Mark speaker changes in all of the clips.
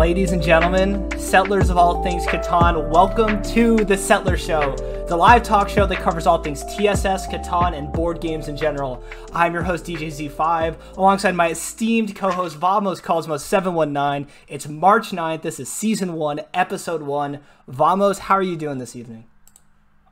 Speaker 1: Ladies and gentlemen, settlers of all things Catan, welcome to The Settler Show, the live talk show that covers all things TSS, Catan, and board games in general. I'm your host, DJ Z5, alongside my esteemed co-host, Vamos Cosmos 719. It's March 9th. This is Season 1, Episode 1. Vamos, how are you doing this evening?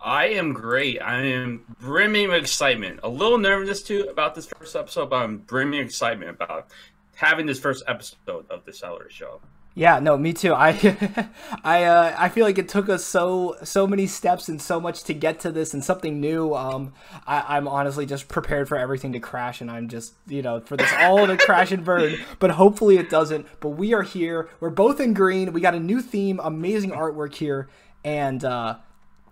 Speaker 2: I am great. I am brimming with excitement. A little nervous, too, about this first episode, but I'm brimming with excitement about having this first episode of The Settler Show.
Speaker 1: Yeah, no, me too. I feel like it took us so many steps and so much to get to this and something new. I'm honestly just prepared for everything to crash, and I'm just, for this all to crash and burn, but hopefully it doesn't. But we are here. We're both in green. We got a new theme, amazing artwork here, and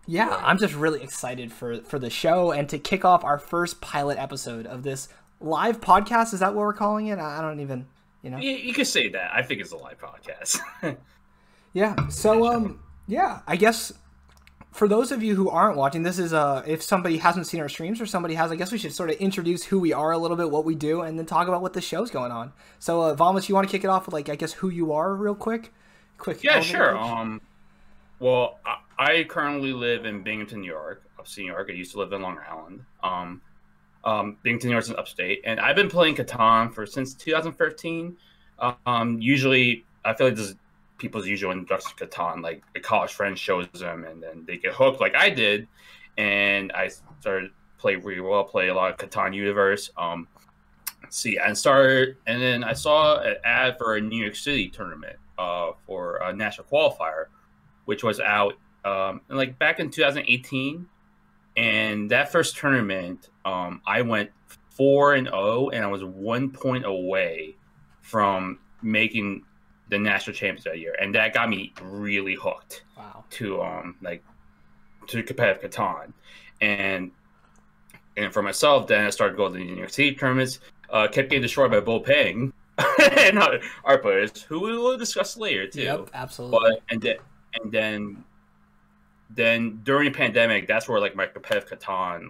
Speaker 1: yeah, I'm just really excited for the show and to kick off our first pilot episode of this live podcast. Is that what we're calling it? I don't even...
Speaker 2: You could say that. I think it's a live podcast.
Speaker 1: Yeah. So, yeah, I guess for those of you who aren't watching, this is, if somebody hasn't seen our streams or somebody has, I guess we should sort of introduce who we are a little bit, what we do, and then talk about what the show's going on. So, Vamos, you want to kick it off with, I guess who you are real quick?
Speaker 2: Yeah, sure. Well, I currently live in Binghamton, New York, upstate New York. I used to live in Long Island. Binghamton, New York is upstate, and I've been playing Catan since 2015. Usually, I feel like this is people's usual introduction to Catan. Like a college friend shows them, and then they get hooked, like I did. And I started play a lot of Catan Universe. And then I saw an ad for a New York City tournament for a national qualifier, which was out back in 2018. And that first tournament, I went 4-0, and I was 1 point away from making the national champions that year, and that got me really hooked.
Speaker 1: Wow.
Speaker 2: To competitive Catan, and for myself, then I started going to the New York City tournaments. Kept getting destroyed by Bo Peng and our players, who we will discuss later too.
Speaker 1: Yep, absolutely.
Speaker 2: Then during the pandemic, that's where my competitive Catan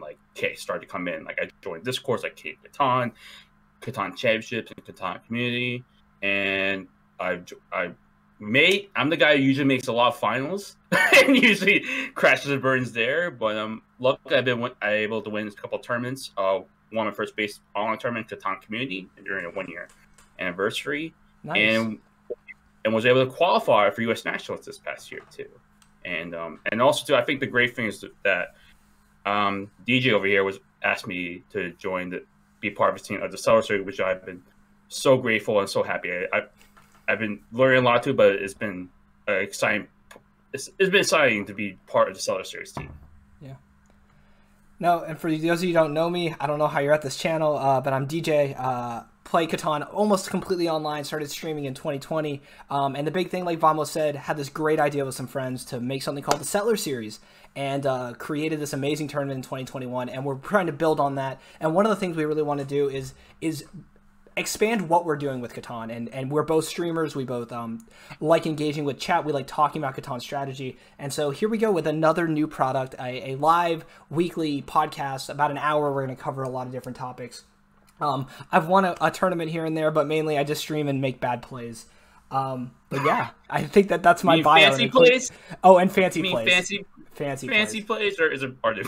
Speaker 2: started to come in. I joined Discord, Catan Championships and Catan Community, and I'm the guy who usually makes a lot of finals and usually crashes and burns there. But luckily I've been able to win a couple of tournaments. Won my first base online tournament, Catan Community, during a 1-year anniversary.
Speaker 1: Nice.
Speaker 2: And was able to qualify for U.S. Nationals this past year too. And also too, I think the great thing is that DJ over here asked me to be part of his team of the Settler Series, which I've been so grateful and so happy. I've been learning a lot too, but it's been exciting. It's been exciting to be part of the Settler Series team.
Speaker 1: Yeah. No, and for those of you who don't know me, I don't know how you're at this channel, but I'm DJ. Play Catan almost completely online, started streaming in 2020, and the big thing, like Vamos said, had this great idea with some friends to make something called the Settler Series, and created this amazing tournament in 2021, and we're trying to build on that. And one of the things we really want to do is expand what we're doing with Catan, and we're both streamers. We both like engaging with chat. We like talking about Catan strategy, and so here we go with another new product, a live weekly podcast, about an hour. We're going to cover a lot of different topics. I've won a tournament here and there, but mainly I just stream and make bad plays. But yeah, I think that's my bio.
Speaker 2: Fancy plays?
Speaker 1: Oh, and fancy plays.
Speaker 2: Fancy plays, or are they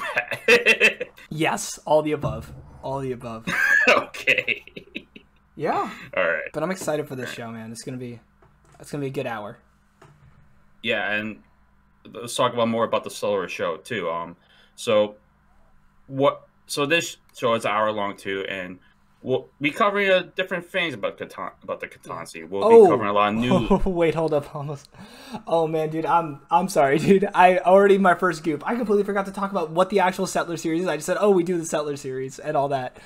Speaker 2: bad?
Speaker 1: Yes, all the above. All the above.
Speaker 2: Okay.
Speaker 1: Yeah.
Speaker 2: All right.
Speaker 1: But I'm excited for this show, man. It's gonna be a good hour.
Speaker 2: Yeah, and let's talk more about the Settler Show too. So this show is an hour long too, and we'll be covering different things about the Catan scene. We'll be covering a lot of news.
Speaker 1: Wait, hold up, almost. Oh man, dude, I'm sorry, dude. I already my first goop. I completely forgot to talk about what the actual Settler Series is. I just said, we do the Settler Series and all that.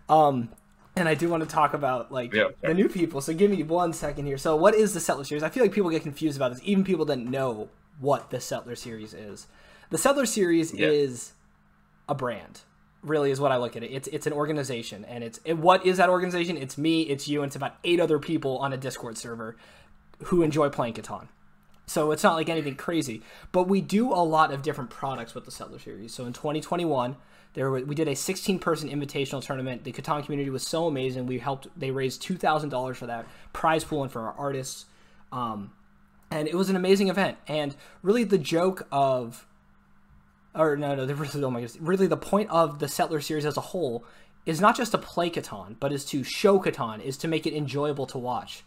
Speaker 1: And I do want to talk about the new people. So give me 1 second here. So what is the Settler Series? I feel like people get confused about this. Even people that know what the Settler Series is. The Settler Series is a brand. Really is what I look at it. It's an organization, and what is that organization? It's me, it's you, and it's about 8 other people on a Discord server who enjoy playing Catan. So it's not like anything crazy, but we do a lot of different products with the Settler Series. So in 2021, we did a 16-person invitational tournament. The Catan community was so amazing. They raised $2,000 for that prize pool and for our artists. And it was an amazing event. And really the joke of, or no, oh my goodness, really the point of the Settler series as a whole is not just to play Catan, but is to show Catan, is to make it enjoyable to watch.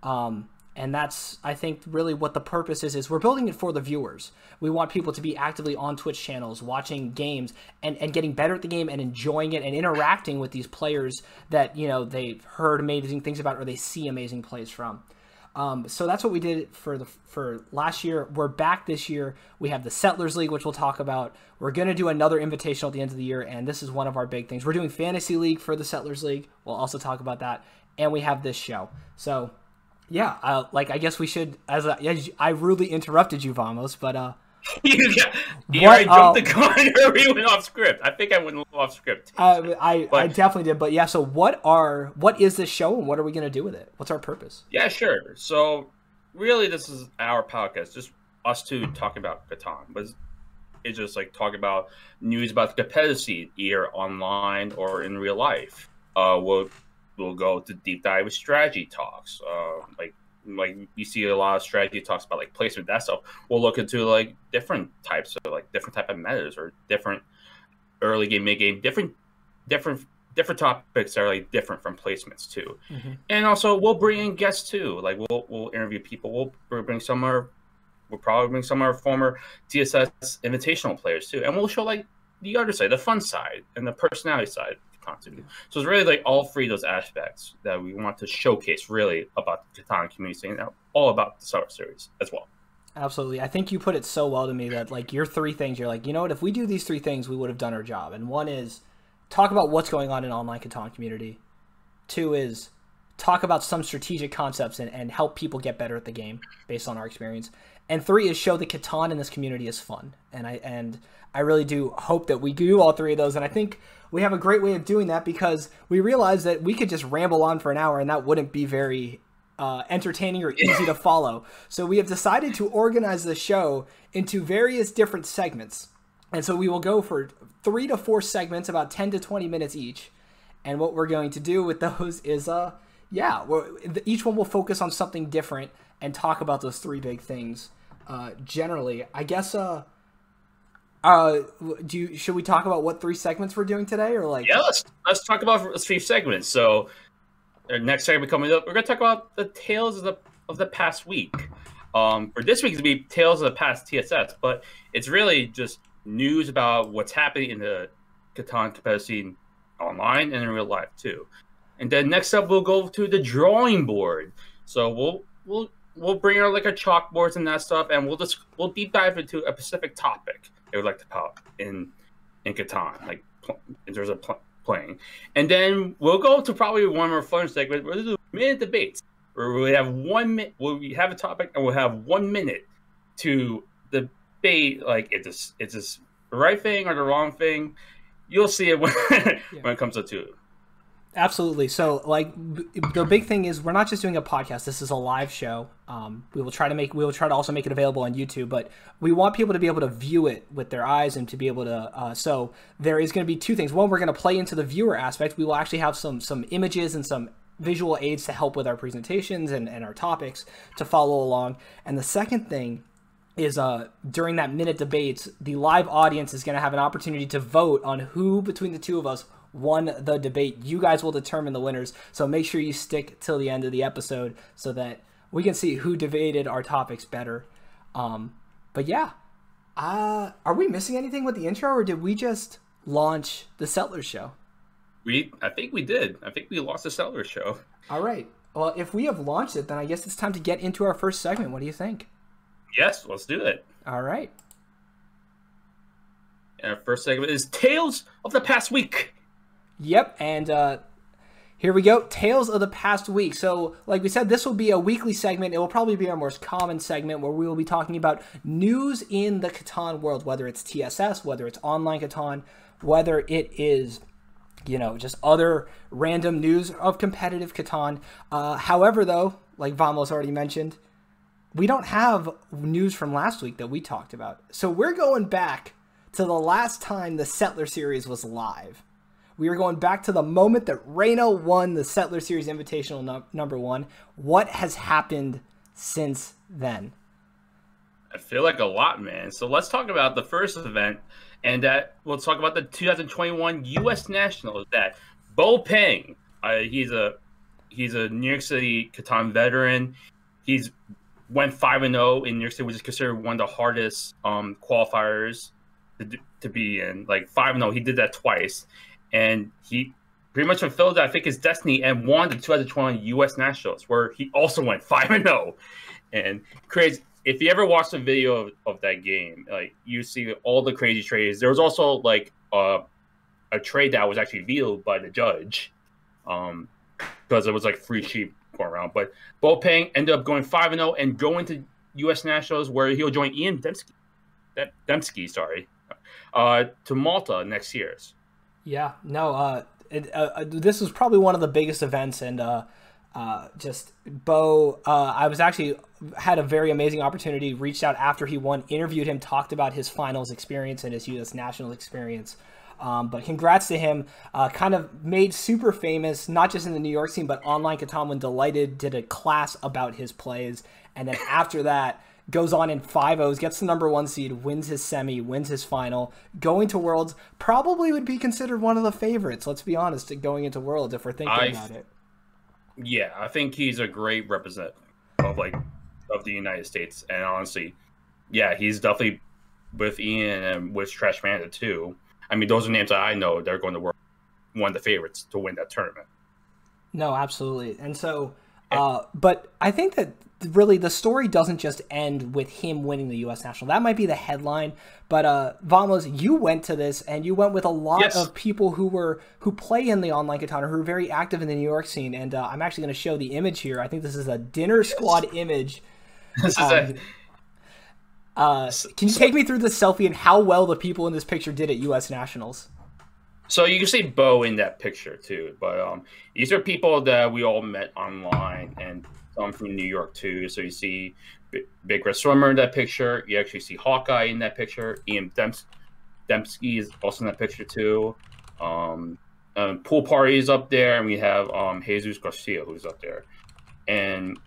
Speaker 1: And that's, I think, really what the purpose is we're building it for the viewers. We want people to be actively on Twitch channels, watching games, and getting better at the game and enjoying it and interacting with these players that, you know, they've heard amazing things about or they see amazing plays from. So that's what we did for last year. We're back this year. We have the Settlers League, which we'll talk about. We're going to do another invitational at the end of the year, and this is one of our big things. We're doing Fantasy League for the Settlers League. We'll also talk about that. And we have this show. So, yeah, I guess we should, I rudely interrupted you, Vamos, but,
Speaker 2: I jumped the gun or we went off script. I think I went off script.
Speaker 1: I definitely did, but yeah. So what is this show and what are we going to do with it? What's our purpose?
Speaker 2: Yeah, sure. So really, this is our podcast, just us two talking about Catan, but it's just like talking about news about the competitive scene, either online or in real life. We'll go to deep dive with strategy talks, like you see a lot of strategy talks about like placement, that stuff. We'll look into like different types of metas or different early game, mid game, different topics that are like different from placements too. Mm-hmm. And also we'll bring in guests too. Like we'll interview people. We'll probably bring some of our former TSS invitational players too, and we'll show like the other side, the fun side and the personality side. Continue. So it's really like all three of those aspects that we want to showcase really about the Catan community and all about the Settler series as well.
Speaker 1: Absolutely. I think you put it so well to me that like your three things, you're like, you know what, if we do these three things, we would have done our job. And one is talk about what's going on in online Catan community. Two is talk about some strategic concepts and help people get better at the game based on our experience. And three is show that Catan in this community is fun. And I really do hope that we do all three of those. And I think we have a great way of doing that because we realize that we could just ramble on for an hour and that wouldn't be very entertaining or easy to follow. So we have decided to organize the show into various different segments. And so we will go for 3 to 4 segments, about 10 to 20 minutes each. And what we're going to do with those is, each one will focus on something different and talk about those three big things. Generally, I guess, should we talk about what 3 segments we're doing today, or like?
Speaker 2: Yeah, let's talk about 3 segments. So, our next segment coming up, we're going to talk about the tales of the past week. For this week, it's going to be tales of the past TSS, but it's really just news about what's happening in the Catan competitive scene online and in real life too. And then next up, we'll go to the drawing board. So we'll bring our like our chalkboards and that stuff, and we'll deep dive into a specific topic they would like to pop in Catan, like in terms of playing. And then we'll go to probably one of our fun segments. We'll do minute debates, where we have 1 minute. We have a topic, and we'll have 1 minute to debate like it's this the right thing or the wrong thing. You'll see it when when it comes to it.
Speaker 1: Absolutely. So, like, the big thing is we're not just doing a podcast. This is a live show. We will try to also make it available on YouTube, but we want people to be able to view it with their eyes and to be able to. So there is going to be 2 things. One, we're going to play into the viewer aspect. We will actually have some images and some visual aids to help with our presentations and our topics to follow along. And the second thing is during that minute debates, the live audience is going to have an opportunity to vote on who between the 2 of us won the debate. You guys will determine the winners, so make sure you stick till the end of the episode so that we can see who debated our topics better. But yeah, are we missing anything with the intro, or did we just launch the Settlers show?
Speaker 2: I think we did. I think we launched the Settlers show.
Speaker 1: All right. Well, if we have launched it, then I guess it's time to get into our first segment. What do you think?
Speaker 2: Yes, let's do it.
Speaker 1: All right.
Speaker 2: And our first segment is Tales of the Past Week.
Speaker 1: Yep, and here we go. Tales of the Past Week. So, like we said, this will be a weekly segment. It will probably be our most common segment where we will be talking about news in the Catan world, whether it's TSS, whether it's online Catan, whether it is, just other random news of competitive Catan. However, though, like Vamos already mentioned, we don't have news from last week that we talked about. So we're going back to the last time the Settler series was live. We are going back to the moment that Reno won the Settler Series Invitational number 1. What has happened since then?
Speaker 2: I feel like a lot, man. So let's talk about the first event, and that we'll talk about the 2021 U.S. Nationals. That Bo Peng, he's a New York City Catan veteran. He's went 5-0 in New York City, which is considered one of the hardest qualifiers to be in. Like 5-0, he did that twice, and he pretty much fulfilled, I think, his destiny and won the 2021 U.S. Nationals, where he also went 5-0. And crazy. If you ever watch the video of that game, like you see all the crazy trades. There was also like a trade that was actually vetoed by the judge, because it was like free sheep going around. But Bo Peng ended up going 5-0 and going to U.S. Nationals, where he'll join Ian Dembski, to Malta next year.
Speaker 1: Yeah, no, this was probably one of the biggest events, and just Bo, I was actually had a very amazing opportunity, reached out after he won, interviewed him, talked about his finals experience and his U.S. National experience. But congrats to him, kind of made super famous, not just in the New York scene, but online Catan when Delighted did a class about his plays. And then after that, goes on in 5-0s, gets the #1 seed, wins his semi, wins his final, going to Worlds, probably would be considered one of the favorites, let's be honest, going into Worlds if we're thinking about it.
Speaker 2: Yeah, I think he's a great representative of the United States. And honestly, yeah, he's definitely with Ian and with Trash Panda too. I mean, those are names that I know they're going to work one of the favorites to win that tournament.
Speaker 1: No, absolutely. And so, but I think that really the story doesn't just end with him winning the U.S. National. That might be the headline, but Vamos, you went to this and you went with a lot of people who play in the online Catan, who are very active in the New York scene. And I'm actually going to show the image here. I think this is a dinner squad image.
Speaker 2: This is
Speaker 1: can you take me through the selfie and how well the people in this picture did at U.S. Nationals?
Speaker 2: So you can see Bo in that picture too, but these are people that we all met online, and some from New York too. So you see Big Red Swimmer in that picture. You actually see Hawkeye in that picture. Ian Dembski is also in that picture too. Pool Party is up there, and we have Jesus Garcia who's up there. And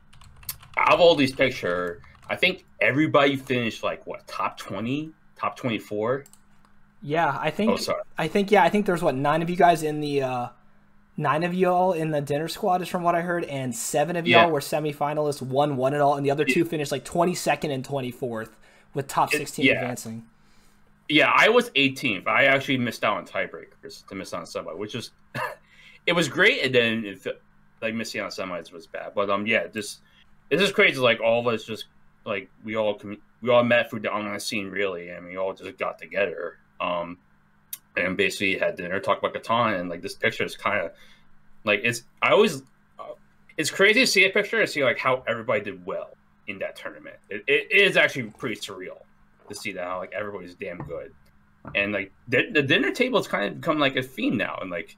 Speaker 2: out of all these pictures, I think everybody finished like what, top 20, top 24.
Speaker 1: Yeah, I think. Oh, sorry. I think there's what, 9 of you guys in the 9 of y'all in the dinner squad is from what I heard, and 7 of y'all were semifinalists, 1 won it all, and the other 2 finished like 22nd and 24th with top 16 advancing.
Speaker 2: Yeah, I was 18th. I actually missed out on tiebreakers to miss out on semi, which is it was great, and then like missing out on semis was bad. But yeah, this is crazy. Like all of us just like we all met through the online scene really, and we all just got together. And basically had dinner, talk about Catan, and like this picture is kind of like it's crazy to see a picture and see like how everybody did well in that tournament. It is actually pretty surreal to see that how like everybody's damn good, and like the dinner table has kind of become like a theme now, and like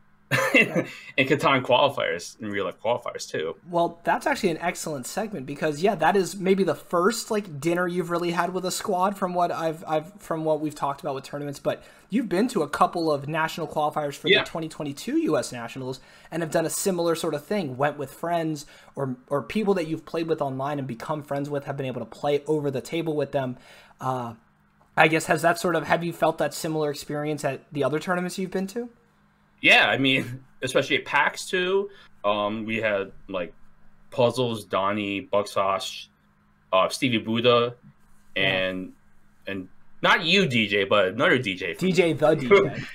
Speaker 2: in Catan qualifiers, in real life qualifiers too.
Speaker 1: Well, that's actually an excellent segment because that is maybe the first like dinner you've really had with a squad from what from what we've talked about with tournaments. But you've been to a couple of national qualifiers for the 2022 U.S. Nationals and have done a similar sort of thing. Went with friends or people that you've played with online and become friends with, have been able to play over the table with them. I guess have you felt that similar experience at the other tournaments you've been to?
Speaker 2: Yeah, I mean, especially at PAX too. We had like Puzzles, Donnie, Bucksauce, Stevie Buddha, and not you, DJ, but another DJ.
Speaker 1: DJ the DJ.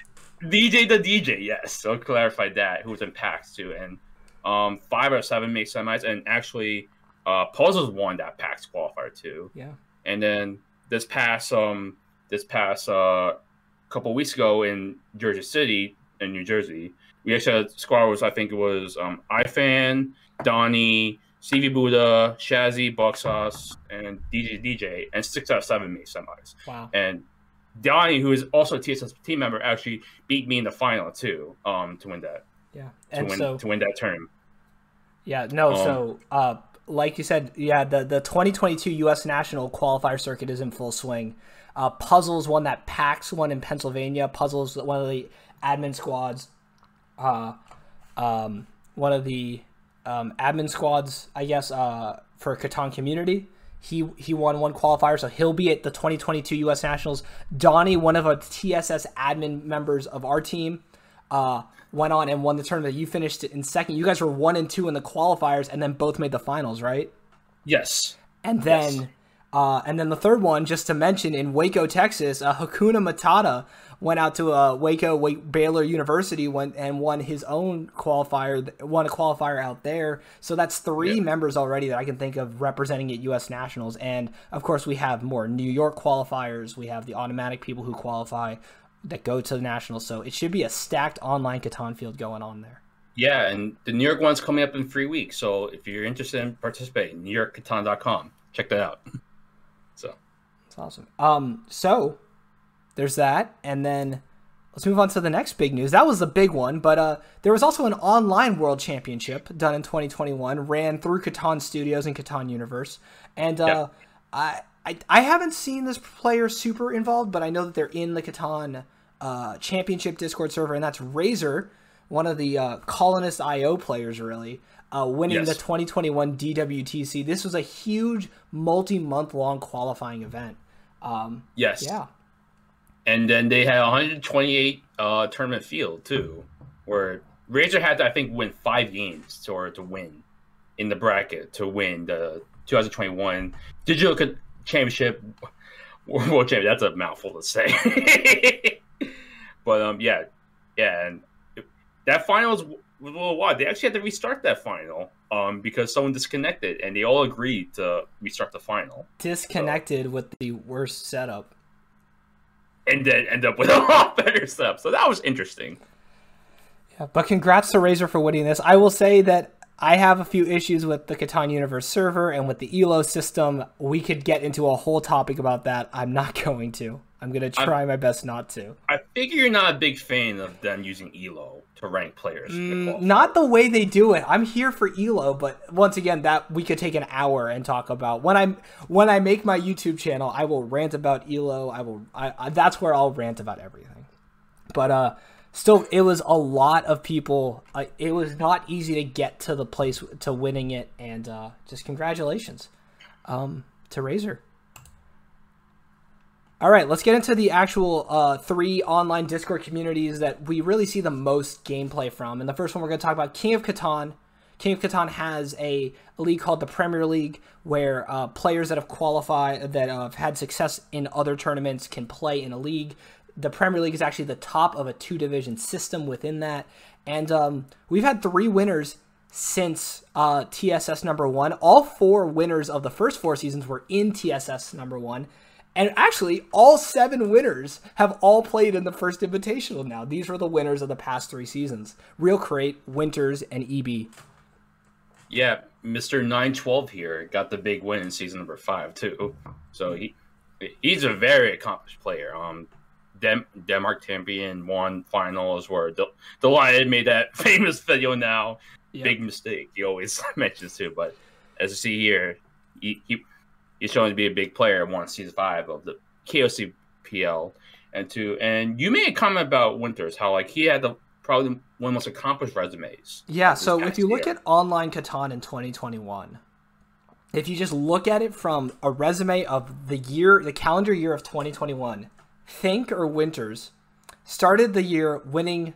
Speaker 2: DJ the DJ, yes. So clarify that. Who was in PAX too, and 5 out of 7 made semis, and actually, Puzzles won that PAX qualifier too.
Speaker 1: Yeah.
Speaker 2: And then this past couple weeks ago in Jersey City. In New Jersey, we actually had squad I think it was iFan, Donnie, Stevie Buddha, Shazzy, Bucksauce, and DJ, and 6 out of 7 made semis.
Speaker 1: Wow.
Speaker 2: And Donnie, who is also a TSS team member, actually beat me in the final too, to win that.
Speaker 1: Yeah.
Speaker 2: To win that tournament.
Speaker 1: Yeah, no, so like you said, the 2022 US National qualifier circuit is in full swing. Puzzles won that PAX one in Pennsylvania. Puzzles, one of the admin squads, admin squads, I guess, for Catan community He won one qualifier, so he'll be at the 2022 U.S. Nationals. Donnie, one of the TSS admin members of our team, went on and won the tournament. You finished in second. You guys were 1 and 2 in the qualifiers, and then both made the finals, right?
Speaker 2: Yes.
Speaker 1: And then, the third one, just to mention, in Waco, Texas, Hakuna Matata went out to Baylor University and won his own qualifier, won a qualifier out there. So that's 3 members already that I can think of representing at U.S. Nationals. And, of course, we have more New York qualifiers. We have the automatic people who qualify that go to the Nationals. So it should be a stacked online Catan field going on there.
Speaker 2: Yeah, and the New York one's coming up in 3 weeks. So if you're interested in participating, NewYorkCatan.com. Check that out. So
Speaker 1: that's awesome. So there's that, and then let's move on to the next big news. That was the big one, but there was also an online World Championship done in 2021, ran through Catan Studios and Catan Universe, and I haven't seen this player super involved, but I know that they're in the Catan Championship Discord server, and that's Razor, one of the Colonist IO players, really. Winning the 2021 DWTC. This was a huge multi-month-long qualifying event.
Speaker 2: Yes.
Speaker 1: Yeah.
Speaker 2: And then they had 128 tournament field, too, where Razor had to, I think, win 5 games to win in the bracket, to win the 2021 Digital Championship World Championship. That's a mouthful to say. But, and that finals was a little wild. They actually had to restart that final because someone disconnected, and they all agreed to restart the final.
Speaker 1: Disconnected with the worst setup.
Speaker 2: And then end up with a lot better setup. So that was interesting.
Speaker 1: Yeah, but congrats to Razor for winning this. I will say that I have a few issues with the Catan Universe server and with the ELO system. We could get into a whole topic about that. I'm not going to. I'm going to try my best not to.
Speaker 2: I figure you're not a big fan of them using ELO to rank players.
Speaker 1: Not the way they do it. I'm here for ELO, but once again, that we could take an hour and talk about. When I make my YouTube channel, I will rant about ELO. That's where I'll rant about everything. But still, it was a lot of people. It was not easy to get to the place to winning it, and just congratulations to Razor. All right, let's get into the actual 3 online Discord communities that we really see the most gameplay from. And the first one we're going to talk about, King of Catan. King of Catan has a league called the Premier League, where players that have qualified, that have had success in other tournaments can play in a league. The Premier League is actually the top of a 2-division system within that. And we've had 3 winners since TSS number 1. All 4 winners of the first 4 seasons were in TSS number 1. And actually, all 7 winners have all played in the first Invitational now. These were the winners of the past 3 seasons. Real Crate, Winters, and EB.
Speaker 2: Yeah, Mr. 912 here got the big win in season number 5, too. So he's a very accomplished player. Denmark champion, won finals, where Delighted made that famous video now. Yep. Big mistake, he always mentions, too. But as you see here, he's showing to be a big player. Won season 5 of the KOCPL, and you made a comment about Winters, how he had probably one of the most accomplished resumes.
Speaker 1: Yeah. So if you look at online Catan in 2021, if you just look at it from a resume of the calendar year of 2021, Fink or Winters started the year winning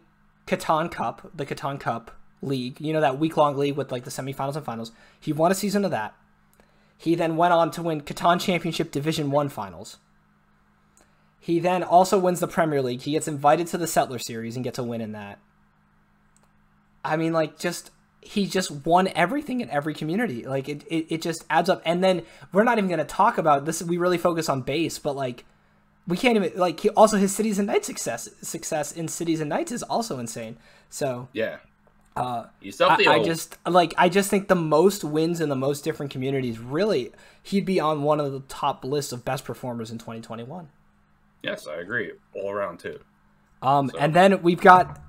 Speaker 1: Catan Cup, the Catan Cup League. You know, that week-long league with the semifinals and finals. He won a season of that. He then went on to win Catan Championship Division 1 finals. He then also wins the Premier League. He gets invited to the Settler Series and gets a win in that. I mean, he just won everything in every community. It just adds up. And then we're not even going to talk about this. We really focus on base, but we can't even his Cities and Nights success in Cities and Nights is also insane. So
Speaker 2: yeah.
Speaker 1: I just think the most wins in the most different communities, really, he'd be on one of the top lists of best performers in 2021.
Speaker 2: Yes, I agree. All around, too.
Speaker 1: And then we've got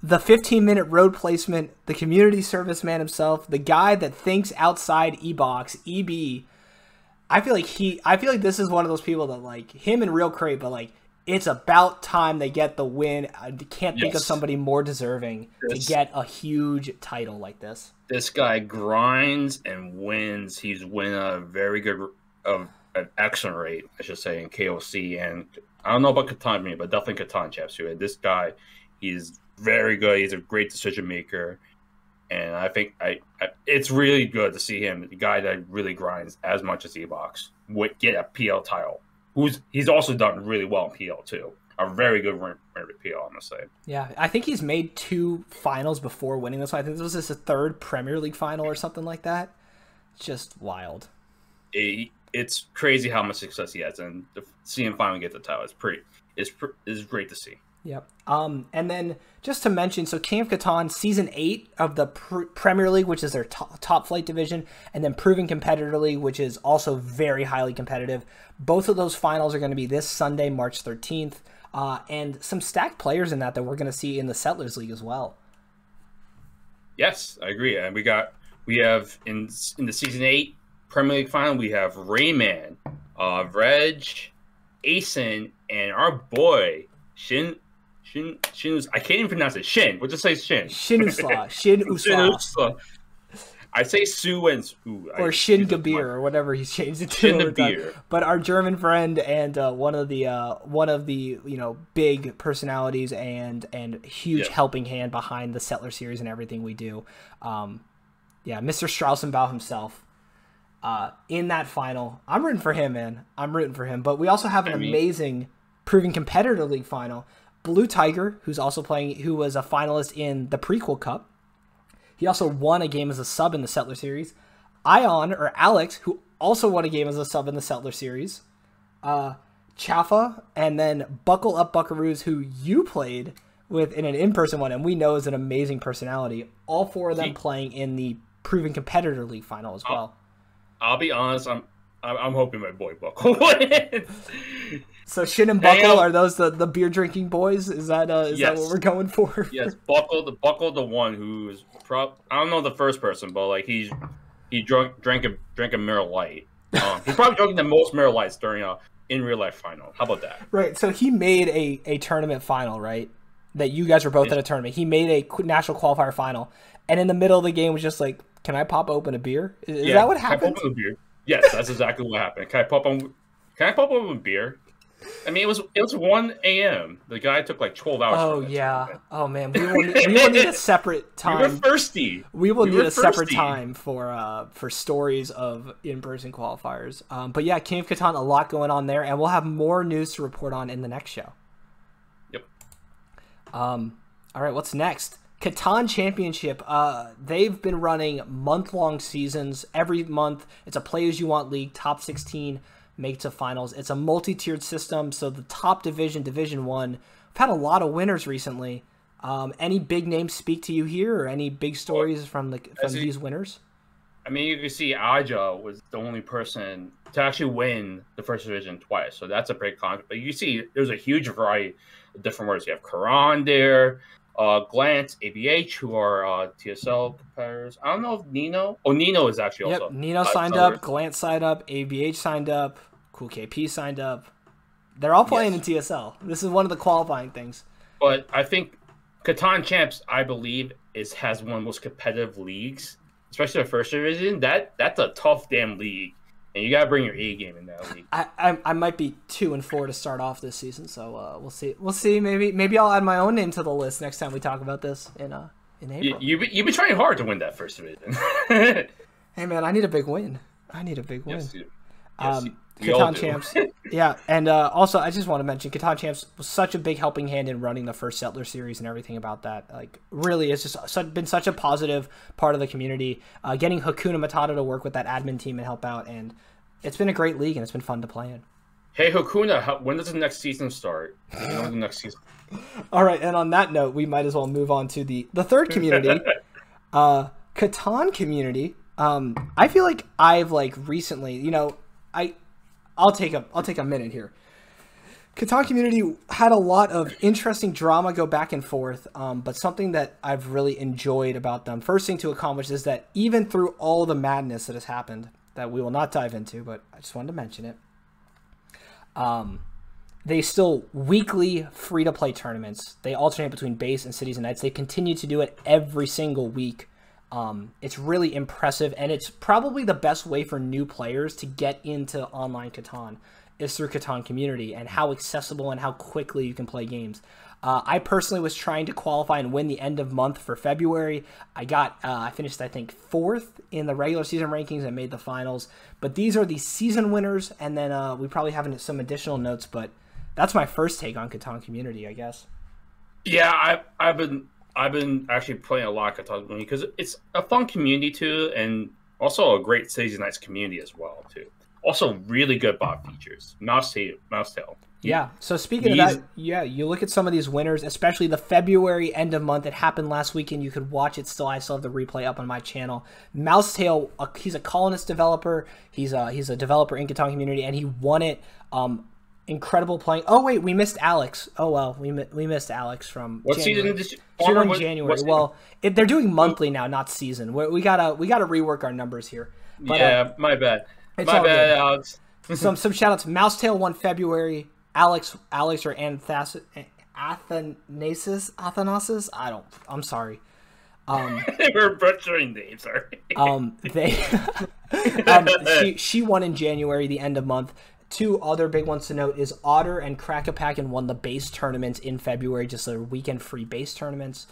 Speaker 1: the 15-minute road placement, the community service man himself, the guy that thinks outside E-Box, EB. I feel like this is one of those people that, him and Real Crate, but, it's about time they get the win. I can't think of somebody more deserving to get a huge title like this.
Speaker 2: This guy grinds and wins. He's winning a very good of an excellent rate, I should say, in KOC. And I don't know about Catan, but definitely Catan champs too. And this guy, he's very good. He's a great decision maker. And I think it's really good to see him, the guy that really grinds as much as E-Box, would get a PL title. He's also done really well in PL too. A very good run at PL, I must say.
Speaker 1: Yeah, I think he's made 2 finals before winning this one. I think this was his 3rd Premier League final or something like that. It's just wild.
Speaker 2: It's crazy how much success he has, and to see him finally get the title is great to see.
Speaker 1: Yep. And then just to mention, so King of Catan Season 8 of the Premier League, which is their top flight division, and then Proven Competitor League, which is also very highly competitive. Both of those finals are going to be this Sunday, March 13th, and some stacked players in that we're going to see in the Settlers League as well.
Speaker 2: Yes, I agree. And we have in the Season 8 Premier League final, we have Rayman, Reg, Asen, and our boy Shin. I can't even pronounce it. Shin. We'll just say Shin. Shin. I say Su and Su.
Speaker 1: Or Shin Gabir, or whatever he's changed it to.
Speaker 2: Shin Gabir.
Speaker 1: But our German friend and one of the big personalities and huge helping hand behind the Settler series and everything we do. Mr. Strausenbau himself. In that final, I'm rooting for him, man. I'm rooting for him. But we also have an amazing Proven Competitor League final. Blue Tiger, who's also playing, who was a finalist in the Prequel Cup. He also won a game as a sub in the Settler Series. Ion, or Alex, who also won a game as a sub in the Settler Series. Chaffa, and then Buckle Up Buckaroos, who you played with in an in-person one, and we know is an amazing personality. All 4 of them playing in the Proven Competitor League final as well.
Speaker 2: I'll be honest, I'm hoping my boy Buckle wins.
Speaker 1: So Shin and Buckle, are those the beer drinking boys? Is that that what we're going for?
Speaker 2: Yes, Buckle, the one who's I don't know the first person, but like he drank a Miller Lite. He's probably drinking the most Miller Lights during a in real life final. How about that?
Speaker 1: Right. So he made a tournament final, right? That you guys were both at a tournament. He made a national qualifier final, and in the middle of the game was just like, "Can I pop open a beer?" Is that what happened?
Speaker 2: Can I pop open a beer? Yes, that's exactly what happened. Can I pop open a beer? I mean, it was 1 a.m. The guy took like 12 hours.
Speaker 1: Oh yeah. Oh man, we will need a separate time.
Speaker 2: We were thirsty.
Speaker 1: We will need a separate time for stories of in-person qualifiers. But yeah, King of Catan, a lot going on there, and we'll have more news to report on in the next show.
Speaker 2: Yep.
Speaker 1: All right, what's next? Catan Championship. They've been running month-long seasons. Every month, it's a play-as-you-want league. Top 16 make to finals. It's a multi-tiered system, so the top division, Division 1, we've had a lot of winners recently. Any big names speak to you here, or any big stories from these winners?
Speaker 2: I mean, you can see Aja was the only person to actually win the first division twice, so that's a great contract. But you see, there's a huge variety of different winners. You have Karan there, Glance, ABH, who are TSL competitors. I don't know if Nino. Oh, Nino is actually also.
Speaker 1: Yep, Nino signed up, Glance signed up, ABH signed up, Cool KP signed up. They're all playing in TSL. This is one of the qualifying things.
Speaker 2: But I think Catan Champs, I believe, has one of the most competitive leagues, especially the first division. That's a tough damn league, and you gotta bring your A game in that league.
Speaker 1: I might be 2-4 to start off this season, so we'll see. We'll see. Maybe I'll add my own name to the list next time we talk about this in April.
Speaker 2: You've been trying hard to win that first division.
Speaker 1: Hey man, I need a big win.
Speaker 2: Yes,
Speaker 1: Catan Champs. Yeah, and also I just want to mention Catan Champs was such a big helping hand in running the first Settler series and everything about that. Like, really, it's just been such a positive part of the community. Getting Hakuna Matata to work with that admin team and help out, and it's been a great league and it's been fun to play in.
Speaker 2: Hey Hakuna, when does the next season start? The next season.
Speaker 1: All right, and on that note, we might as well move on to the third community, Catan community. I feel like I've recently, I'll take a minute here. Catan community had a lot of interesting drama go back and forth, but something that I've really enjoyed about them, first thing to accomplish, is that even through all the madness that has happened, that we will not dive into, but I just wanted to mention it, they still weekly free-to-play tournaments. They alternate between base and cities and nights. They continue to do it every single week. It's really impressive, and it's probably the best way for new players to get into online Catan is through Catan Community and how accessible and how quickly you can play games. I personally was trying to qualify and win the end of month for February. I finished, I think, 4th in the regular season rankings and made the finals. But these are the season winners, and then we probably have some additional notes, but that's my first take on Catan Community, I guess.
Speaker 2: Yeah, I've been actually playing a lot of Catan Community because it's a fun community too, and also a great season nights community as well too. Also, really good bot features. Mousetail.
Speaker 1: Yeah. So speaking of that, yeah, you look at some of these winners, especially the February end of month. It happened last weekend. You could watch it still. I still have the replay up on my channel. Mousetail, he's a colonist developer. He's a developer in Catan Community, and he won it. Incredible playing. Oh wait, we missed Alex. Oh well, we missed Alex from
Speaker 2: what
Speaker 1: January.
Speaker 2: season?
Speaker 1: In January. Well, they're doing monthly now, not season. We gotta rework our numbers here.
Speaker 2: But, yeah, my bad. My bad, Alex.
Speaker 1: some shout outs. Mousetail won February. Alex or Athanasis. I'm sorry.
Speaker 2: We're butchering names. Sorry.
Speaker 1: She won in January, the end of month. Two other big ones to note is Otter and Crack-A-Pack won the base tournaments in February, just a weekend free base tournaments,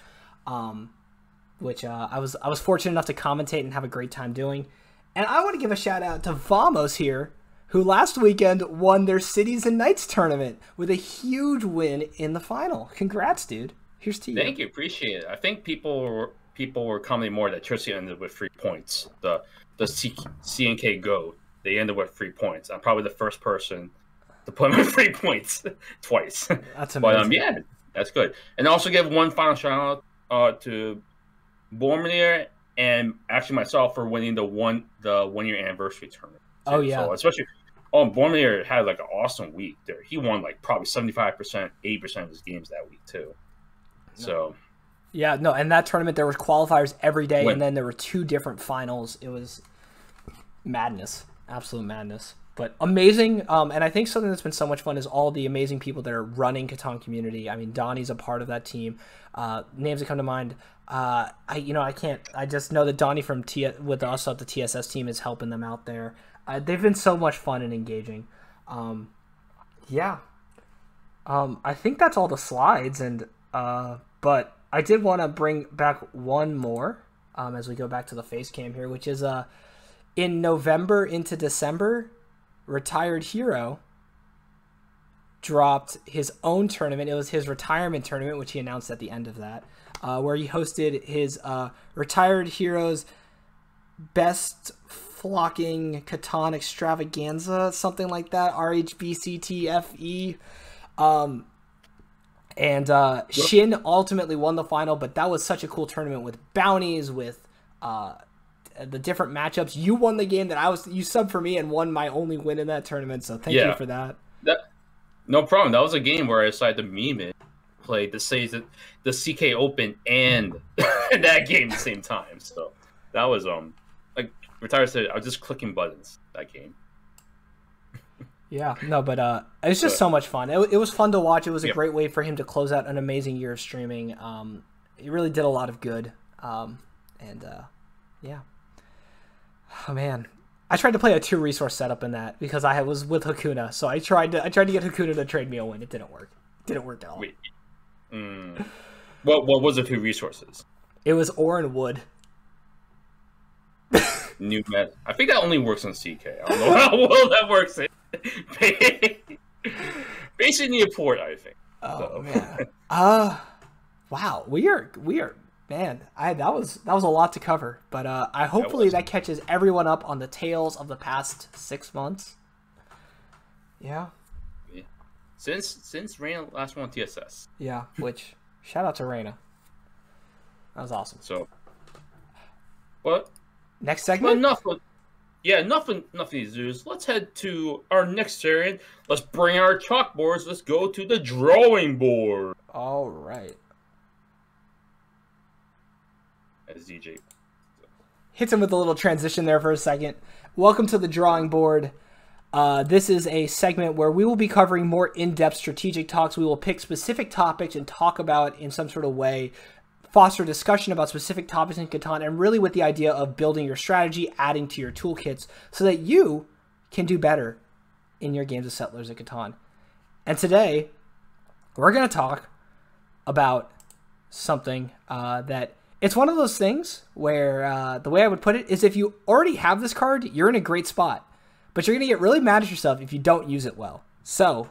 Speaker 1: which I was fortunate enough to commentate and have a great time doing. And I want to give a shout out to Vamos here, who last weekend won their Cities and Nights tournament with a huge win in the final. Congrats, dude. Here's to you.
Speaker 2: Thank you, appreciate it. I think people were commenting more that Tristan ended with 3 points. The CNK Go, they ended with 3 points. I'm probably the first person to put them with 3 points twice.
Speaker 1: That's amazing.
Speaker 2: But yeah, that's good. And also give one final shout out to Boromir and actually myself for winning the 1 year anniversary tournament. Too.
Speaker 1: Oh yeah,
Speaker 2: so especially Boromir had like an awesome week there. He won like probably 75%, 80% of his games that week too. So
Speaker 1: yeah, no, and that tournament there were qualifiers every day, and then there were 2 different finals. It was madness, absolute madness, but amazing. And I think something that's been so much fun is all the amazing people that are running Catan Community. I mean, Donnie's a part of that team. Names that come to mind. I just know that Donnie from with us at the TSS team is helping them out there. They've been so much fun and engaging. Yeah. I think that's all the slides, and but I did want to bring back one more as we go back to the face cam here, which is in November into December, Retired Hero dropped his own tournament. It was his retirement tournament, which he announced at the end of that, where he hosted his Retired Heroes Best Flocking Catan Extravaganza, something like that, RHBCTFE. Shin ultimately won the final, but that was such a cool tournament with bounties, with the different matchups. You won the game that you subbed for me and won my only win in that tournament, so thank you for that.
Speaker 2: No problem. That was a game where I decided to meme it, played the CK Open and that game at the same time. So that was like Retired said, I was just clicking buttons that game.
Speaker 1: Yeah, no, but it's just so much fun. It was fun to watch. It was a great way for him to close out an amazing year of streaming. He really did a lot of good. Yeah. Oh man, I tried to play a 2 resource setup in that because I was with Hakuna, so I tried to get Hakuna to trade me a win. It didn't work. It didn't work at all.
Speaker 2: Wait. What was the 2 resources?
Speaker 1: It was ore and wood.
Speaker 2: New meta. I think that only works on CK. I don't know how well that works. Basically, a port, I think.
Speaker 1: Oh man. Wow. We are. Man, that was a lot to cover, but I hopefully that catches everyone up on the tales of the past 6 months. Yeah.
Speaker 2: Since Reina last one on TSS.
Speaker 1: Yeah. Which shout out to Reina. That was awesome.
Speaker 2: So. What?
Speaker 1: Next segment?
Speaker 2: Well, enough of these zoos. Let's head to our next segment. Let's bring our chalkboards. Let's go to the drawing board.
Speaker 1: All right.
Speaker 2: As DJ
Speaker 1: hits him with a little transition there for a second. Welcome to the drawing board. This is a segment where we will be covering more in-depth strategic talks. We will pick specific topics and talk about in some sort of way foster discussion about specific topics in Catan, and really with the idea of building your strategy, adding to your toolkits so that you can do better in your games of Settlers at Catan. And today, we're going to talk about something that it's one of those things where the way I would put it is if you already have this card, you're in a great spot. But you're going to get really mad at yourself if you don't use it well. So,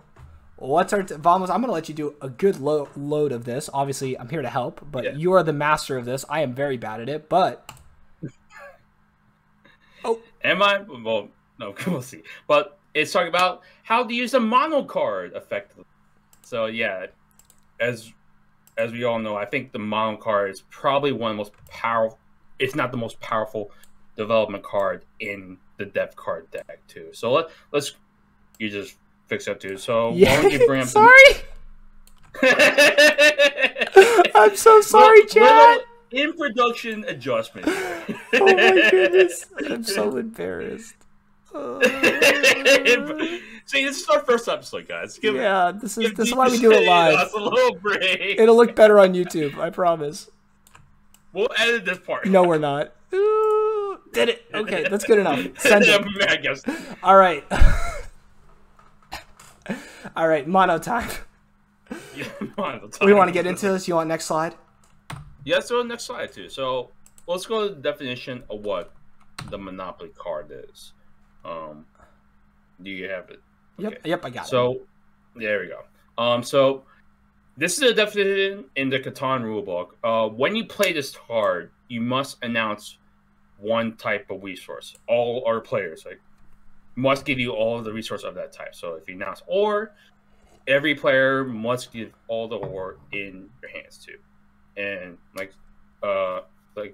Speaker 1: what's our... Vamos, I'm going to let you do a good load of this. Obviously, I'm here to help, but you are the master of this. I am very bad at it, but...
Speaker 2: Oh. Am I? Well, no, we'll see. But it's talking about how to use a mono card effectively. So, yeah, as we all know, I think the mono card is probably one of the most powerful, if not the most powerful, development card in the depth card deck too. So let's you just fix that too. So why don't you bring up
Speaker 1: sorry. I'm so sorry, Chad.
Speaker 2: In production adjustment.
Speaker 1: Oh my goodness, I'm so embarrassed.
Speaker 2: See, this is our first episode, guys.
Speaker 1: This is why we do it live.
Speaker 2: That's a little break.
Speaker 1: It'll look better on YouTube, I promise.
Speaker 2: We'll edit this part.
Speaker 1: No, we're not. Ooh, did it? Okay, that's good enough. Send it.
Speaker 2: I guess.
Speaker 1: All right. All right, mono time.
Speaker 2: Yeah, mono time.
Speaker 1: We want to get into this. You want next slide?
Speaker 2: Yeah, so next slide too. So let's go to the definition of what the Monopoly card is. Do you have it?
Speaker 1: Okay. Yep, I got it.
Speaker 2: So there we go. So this is a definition in the Catan rulebook. When you play this card, you must announce one type of resource. All our players must give you all of the resource of that type. So if you announce ore, every player must give all the ore in your hands too. And like I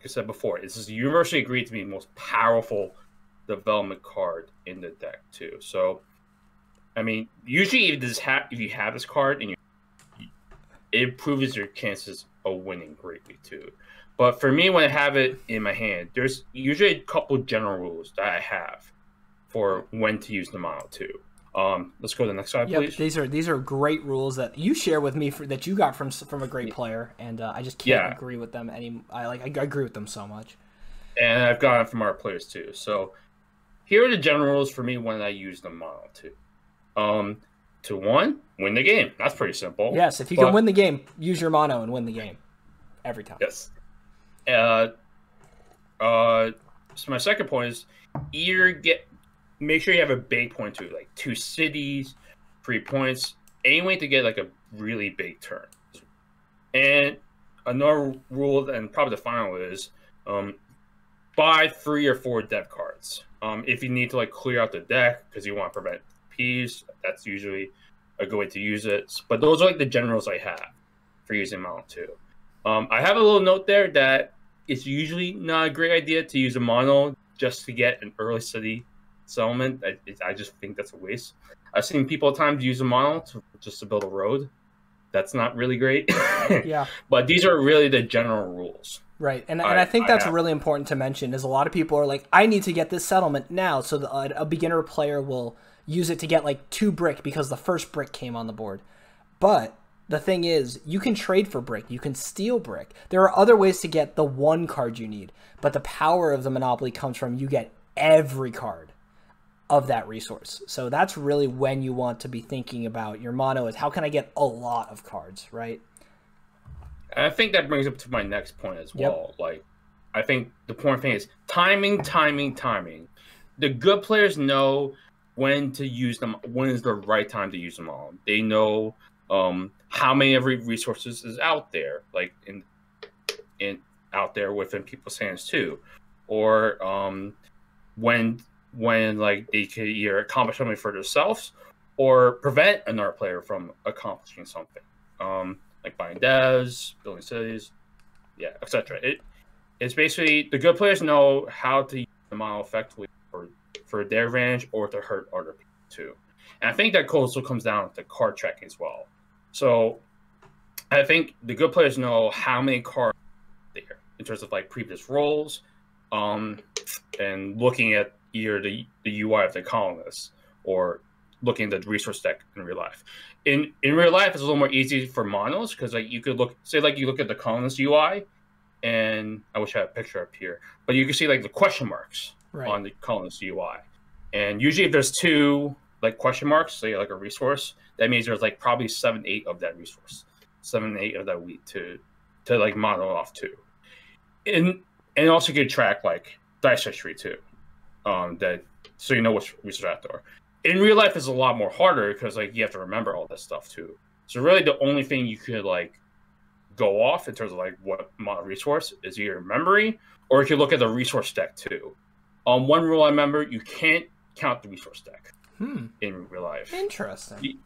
Speaker 2: said before, this is universally agreed to be the most powerful development card in the deck too. So I mean, usually if you have this card and it improves your chances of winning greatly too. But for me, when I have it in my hand, there's usually a couple general rules that I have for when to use the mono too. Let's go to the next slide, please.
Speaker 1: These are great rules that you share with me that you got from a great player, and I just can't agree with them I agree with them so much.
Speaker 2: And I've gotten it from our players too. So here are the general rules for me when I use the mono too. To win the game. That's pretty simple.
Speaker 1: Yes, if you can win the game, use your mono and win the game every time.
Speaker 2: Yes. So my second point is make sure you have a big point too, like 2 cities, 3 points, any way to get like a really big turn. And another rule, and probably the final, is buy 3 or 4 depth cards. If you need to like clear out the deck because you want to prevent Ps, that's usually a good way to use it. But those are like the generals I have for using mono too. I have a little note there that it's usually not a great idea to use a mono just to get an early city settlement. I just think that's a waste. I've seen people at times use a mono just to build a road. That's not really great.
Speaker 1: Yeah.
Speaker 2: But these are really the general rules.
Speaker 1: Right, and I think that's really important to mention, is a lot of people are like, I need to get this settlement now, so a beginner player will use it to get like 2 brick because the first brick came on the board. But the thing is, you can trade for brick, you can steal brick. There are other ways to get the 1 card you need, but the power of the Monopoly comes from you get every card of that resource. So that's really when you want to be thinking about your mono, is how can I get a lot of cards, right?
Speaker 2: And I think that brings up to my next point as well. Yep. Like, I think the important thing is timing. The good players know when to use them, when is the right time to use them all. They know how many every resources is out there, like in out there within people's hands too, or when like they could either accomplish something for themselves or prevent another player from accomplishing something. Like buying devs, building cities, etc. It's basically the good players know how to use the mono effectively for their advantage or to hurt other people too. And I think that also comes down to card tracking as well. So I think the good players know how many cards there in terms of like previous rolls, and looking at either the UI of the colonists or looking at the resource deck in real life. In real life, it's a little more easy for monos because like you could look, say like you look at the columns UI, and I wish I had a picture up here, but you can see like the question marks on the columns UI, and usually if there's two like question marks, say like a resource, that means there's like probably 7, 8 of that resource, 7, 8 of that wheat to like mono off to, and also you can track like dice history too, that so you know which resource out there. In real life, it's a lot more harder because like you have to remember all that stuff too. So really, the only thing you could like go off in terms of like what mono resource is either memory, or if you look at the resource deck too. One rule I remember: you can't count the resource deck in real life.
Speaker 1: Interesting.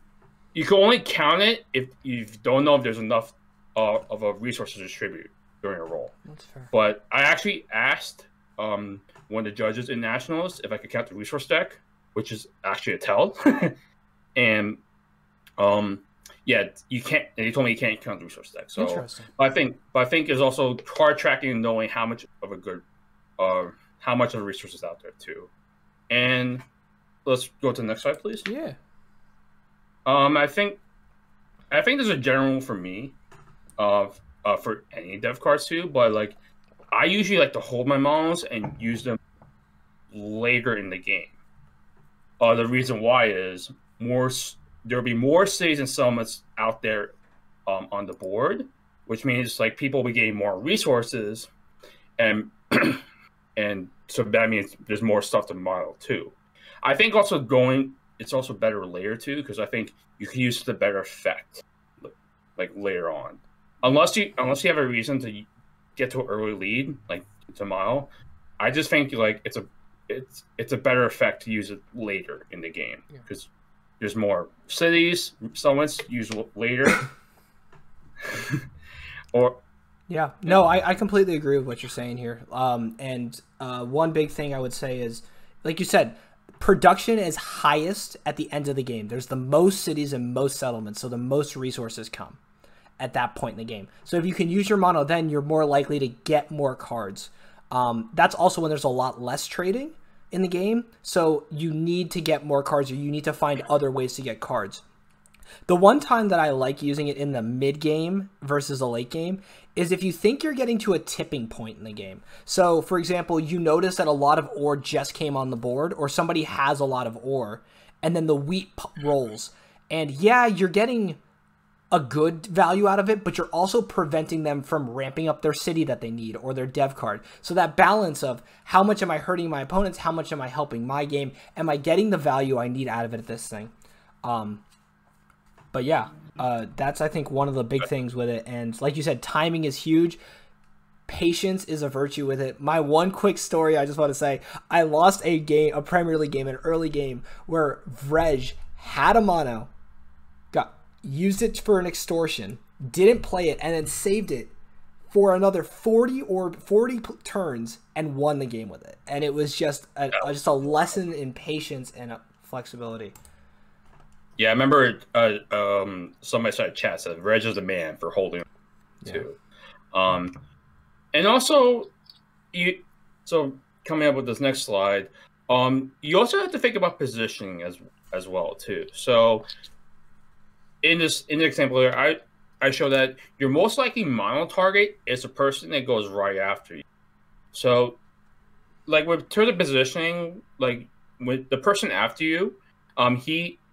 Speaker 2: You can only count it if you don't know if there's enough of a resource to distribute during a roll.
Speaker 1: That's fair.
Speaker 2: But I actually asked one of the judges in Nationals if I could count the resource deck, which is actually a tell. And yeah, you can't. And he told me you can't count the resource deck. So,
Speaker 1: interesting.
Speaker 2: But I think it's also card tracking and knowing how much of a good, how much of a resource is out there too. And let's go to the next slide, please.
Speaker 1: Yeah.
Speaker 2: I think there's a general rule for me, for any dev cards too. But like, I usually like to hold my monos and use them later in the game. The reason why is there'll be more cities and settlements out there on the board, which means like people will be getting more resources, and and so that means there's more stuff to model too. I think also it's also better later too, because I think you can use the better effect like later on, unless you have a reason to get to an early lead like to model. I just think like it's a better effect to use it later in the game because there's more cities, settlements used later.
Speaker 1: Yeah, no, I completely agree with what you're saying here. And one big thing I would say is, like you said, production is highest at the end of the game. There's the most cities and most settlements, so the most resources come at that point in the game. So if you can use your mono, then you're more likely to get more cards. That's also when there's a lot less trading in the game, so you need to get more cards, or you need to find other ways to get cards. The one time that I like using it in the mid game versus a late game is if you think you're getting to a tipping point in the game. So, for example, you notice that a lot of ore just came on the board, or somebody has a lot of ore, and then the wheat rolls. And yeah, you're getting a good value out of it, but you're also preventing them from ramping up their city that they need or their dev card. So that balance of how much am I hurting my opponents, how much am I helping my game, am I getting the value I need out of it at this thing? But yeah, that's I think one of the big things with it. And like you said, timing is huge. Patience is a virtue with it. My one quick story I just want to say, I lost a Premier League game, an early game, where Vrej had a mono, used it for an extortion, didn't play it, and then saved it for another 40 turns and won the game with it. And it was just a lesson in patience and flexibility.
Speaker 2: Yeah, I remember somebody started chat said Reg is the man for holding too. And also so coming up with this next slide, you also have to think about positioning as well too. So in the example here, I show that your most likely mono target is the person that goes right after you. So like with terms of positioning, like with the person after you,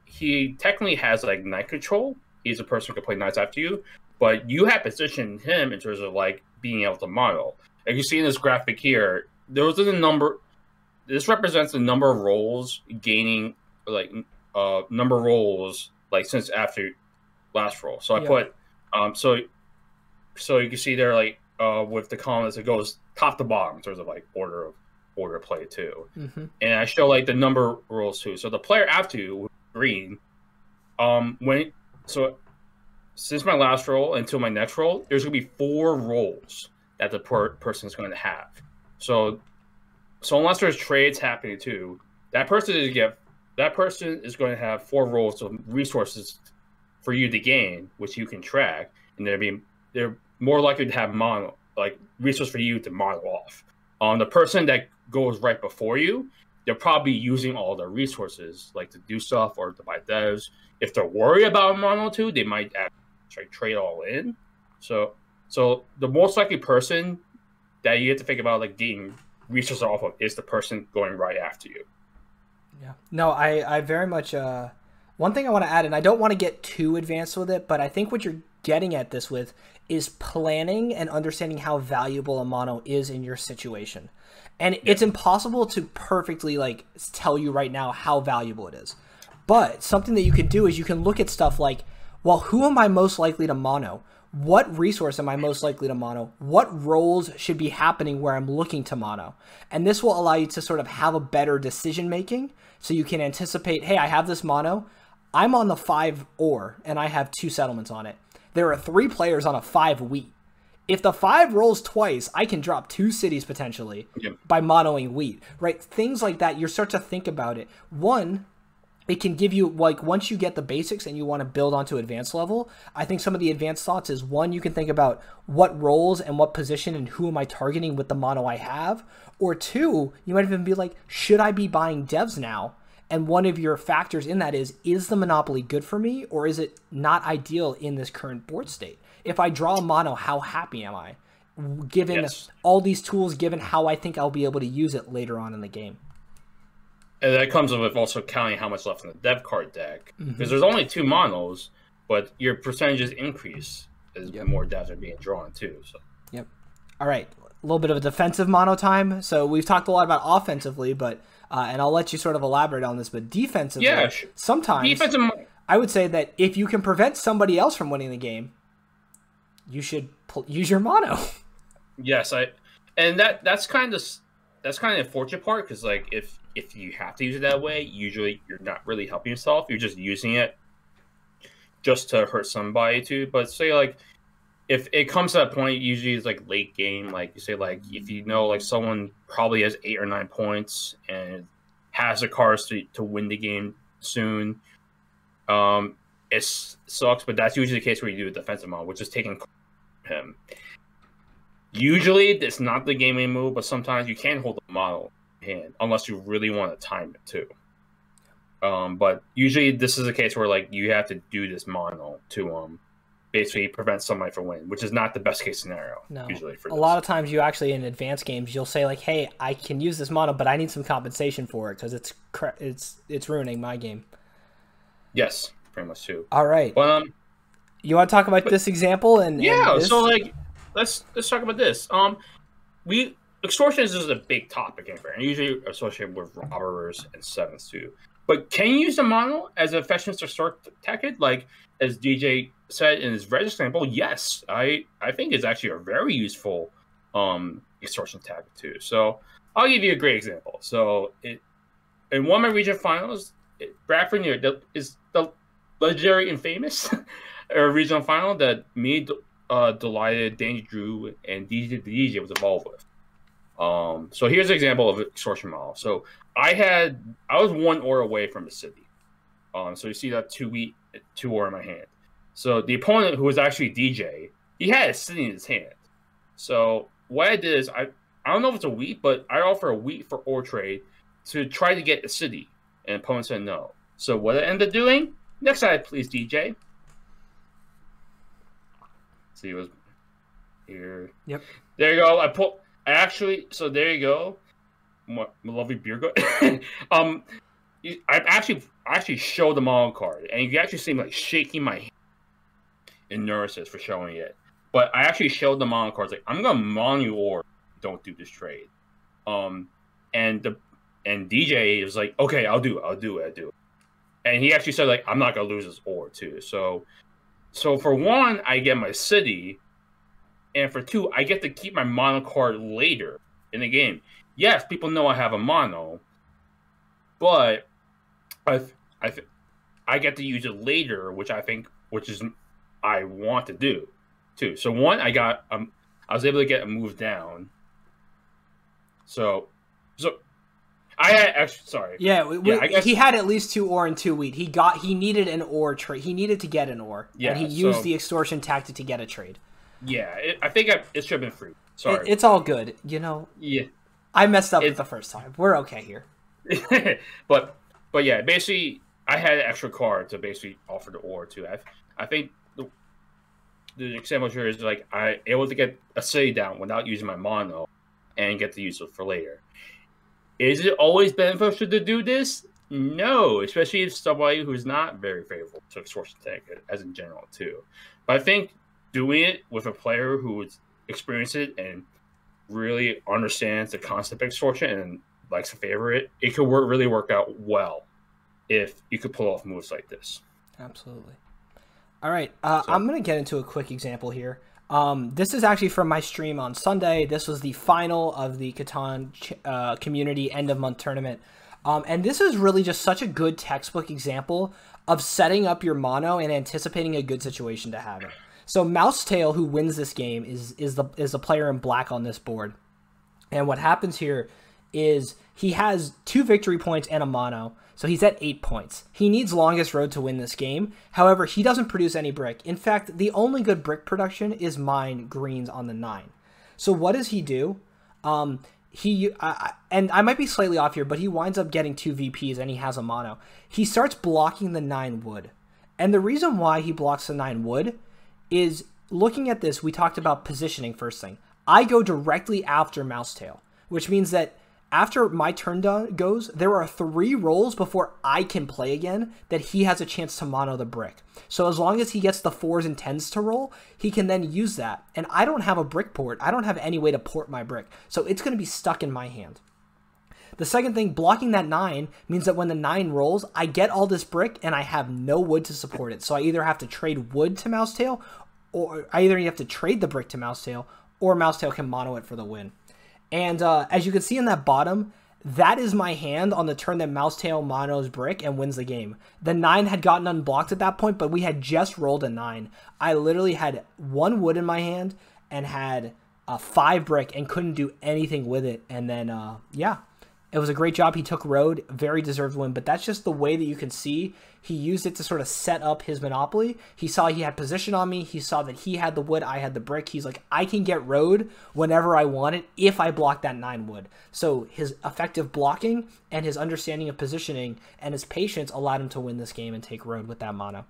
Speaker 2: he technically has like knight control. He's a person who can play knights after you, but you have positioned him in terms of like being able to model. Like you see in this graphic here, those are the number. This represents the number of rolls gaining, like number of rolls like since after last roll. So I put so you can see there like with the columns it goes top to bottom in terms of like order of play too. And I show like the number of rolls too. So the player after you, green, since my last roll until my next roll, there's gonna be 4 rolls that the person is going to have. So unless there's trades happening too, that person is going to have 4 rolls of resources for you to gain, which you can track, and they're more likely to have resource for you to model off. The person that goes right before you, they're probably using all their resources, like to do stuff or to buy devs. If they're worried about mono 2, they might actually trade all in. So the most likely person that you have to think about like getting resources off of is the person going right after you.
Speaker 1: Yeah. No, I very much one thing I want to add, and I don't want to get too advanced with it, but I think what you're getting at this with is planning and understanding how valuable a mono is in your situation. And it's impossible to perfectly like tell you right now how valuable it is. But something that you can do is you can look at stuff like, well, who am I most likely to mono? What resource am I most likely to mono? What roles should be happening where I'm looking to mono? And this will allow you to sort of have a better decision making, so you can anticipate, hey, I have this mono. I'm on the 5 ore, and I have 2 settlements on it. There are 3 players on a 5 wheat. If the 5 rolls twice, I can drop 2 cities potentially by monoing wheat, right? Things like that, you start to think about it. One, it can give you, like, once you get the basics and you want to build onto advanced level, I think some of the advanced thoughts is, one, you can think about what roles and what position and who am I targeting with the mono I have. Or 2, you might even be like, should I be buying devs now? And one of your factors in that is the monopoly good for me, or is it not ideal in this current board state? If I draw a mono, how happy am I? Given all these tools, given how I think I'll be able to use it later on in the game.
Speaker 2: And that comes with also counting how much left in the dev card deck. Because there's only 2 monos, but your percentages increase as more devs are being drawn too. So.
Speaker 1: Yep. All right. A little bit of a defensive mono time. So we've talked a lot about offensively, but and I'll let you sort of elaborate on this, but defensively, sometimes I would say that if you can prevent somebody else from winning the game, you should use your mono.
Speaker 2: Yes, and that's kind of the unfortunate part, because like if you have to use it that way, usually you're not really helping yourself. You're just using it just to hurt somebody too. But say like if it comes to that point, usually it's like late game. Like you say, like if you know like someone probably has 8 or 9 points and has the cards to win the game soon, it sucks. But that's usually the case where you do a defensive model, which is taking him. Usually it's not the game-winning move, but sometimes you can hold the model in hand unless you really want to time it too. But usually this is a case where like you have to do this mono to basically prevent somebody from winning, which is not the best case scenario.
Speaker 1: No.
Speaker 2: Usually for
Speaker 1: a lot of times you actually in advanced games you'll say like, hey, I can use this mono, but I need some compensation for it because it's ruining my game.
Speaker 2: Yes, pretty much too.
Speaker 1: All right.
Speaker 2: But
Speaker 1: you want to talk about this example and this?
Speaker 2: So like let's talk about this. Extortion is a big topic in here, and usually associated with robbers and sevens too. But can you use the mono as a fetchment to start tactic? Like as DJ said in his red example, yes, I think it's actually a very useful extortion tactic too. So I'll give you a great example. So in one of my region finals, Bradford is the legendary and famous regional final that me, Delighted, Danny Drew, and DJ was involved with. So here's an example of extortion model. So I was 1 ore away from the city. So you see that 2 ore in my hand. So the opponent, who was actually DJ, he had a city in his hand. So what I did is I don't know if it's a wheat, but I offer a wheat for ore trade to try to get the city, and the opponent said no. So what I ended up doing? Next side, please, DJ. See, it was here. Yep. There you go. So there you go. My lovely beer gut. I actually showed the model card, and you can actually see me like shaking my hand in nurses for showing it. But I actually showed the model cards like, I'm gonna mono you or don't do this trade. And DJ was like, okay, I'll do it. And he actually said like, I'm not gonna lose this ore too. So for 1, I get my city, and for 2, I get to keep my mono card later in the game. Yes, people know I have a mono, but I get to use it later, which I want to do too. So 1, I was able to get a move down. So I had actually sorry.
Speaker 1: I guess he had at least 2 ore and 2 wheat. He needed an ore trade. He needed to get an ore, and he used the extortion tactic to get a trade.
Speaker 2: Yeah, I think it should have been free. Sorry,
Speaker 1: it's all good. You know.
Speaker 2: Yeah,
Speaker 1: I messed up the first time. We're okay here.
Speaker 2: but but yeah, basically, I had an extra card to basically offer the ore to. I think the example here is like I able to get a city down without using my mono, and get to use it for later. Is it always beneficial to do this? No, especially if somebody who's not very favorable to extortion tank, as in general too. But I think doing it with a player who's experienced it and really understands the concept of extortion and likes to favor it, it could really work out well if you could pull off moves like this.
Speaker 1: Absolutely. All right,
Speaker 2: So,
Speaker 1: I'm going to get into a quick example here. This is actually from my stream on Sunday. This was the final of the Catan community end of month tournament. And this is really just such a good textbook example of setting up your mono and anticipating a good situation to have it. So Mousetail, who wins this game, is the player in black on this board. And what happens here is he has 2 victory points and a mono, so he's at 8 points. He needs longest road to win this game. However, he doesn't produce any brick. In fact, the only good brick production is mine, greens on the 9. So what does he do? And I might be slightly off here, but he winds up getting 2 VPs and he has a mono. He starts blocking the 9 wood. And the reason why he blocks the 9 wood is, looking at this, we talked about positioning first thing. I go directly after Mousetail, which means that after my turn goes, there are 3 rolls before I can play again that he has a chance to mono the brick. So as long as he gets the 4s and 10s to roll, he can then use that. And I don't have a brick port. I don't have any way to port my brick. So it's going to be stuck in my hand. The second thing, blocking that 9 means that when the 9 rolls, I get all this brick and I have no wood to support it. So I either have to trade wood to Mousetail, or I either have to trade the brick to Mousetail, or Mousetail can mono it for the win. And as you can see in that bottom, that is my hand on the turn that Mousetail monos brick and wins the game. The 9 had gotten unblocked at that point, but we had just rolled a 9. I literally had 1 wood in my hand and had 5 brick and couldn't do anything with it. And then, yeah, it was a great job. He took road, very deserved win. But that's just the way that you can see he used it to sort of set up his monopoly. He saw he had position on me. He saw that he had the wood, I had the brick. He's like, I can get road whenever I want it if I block that 9 wood. So his effective blocking and his understanding of positioning and his patience allowed him to win this game and take road with that mono.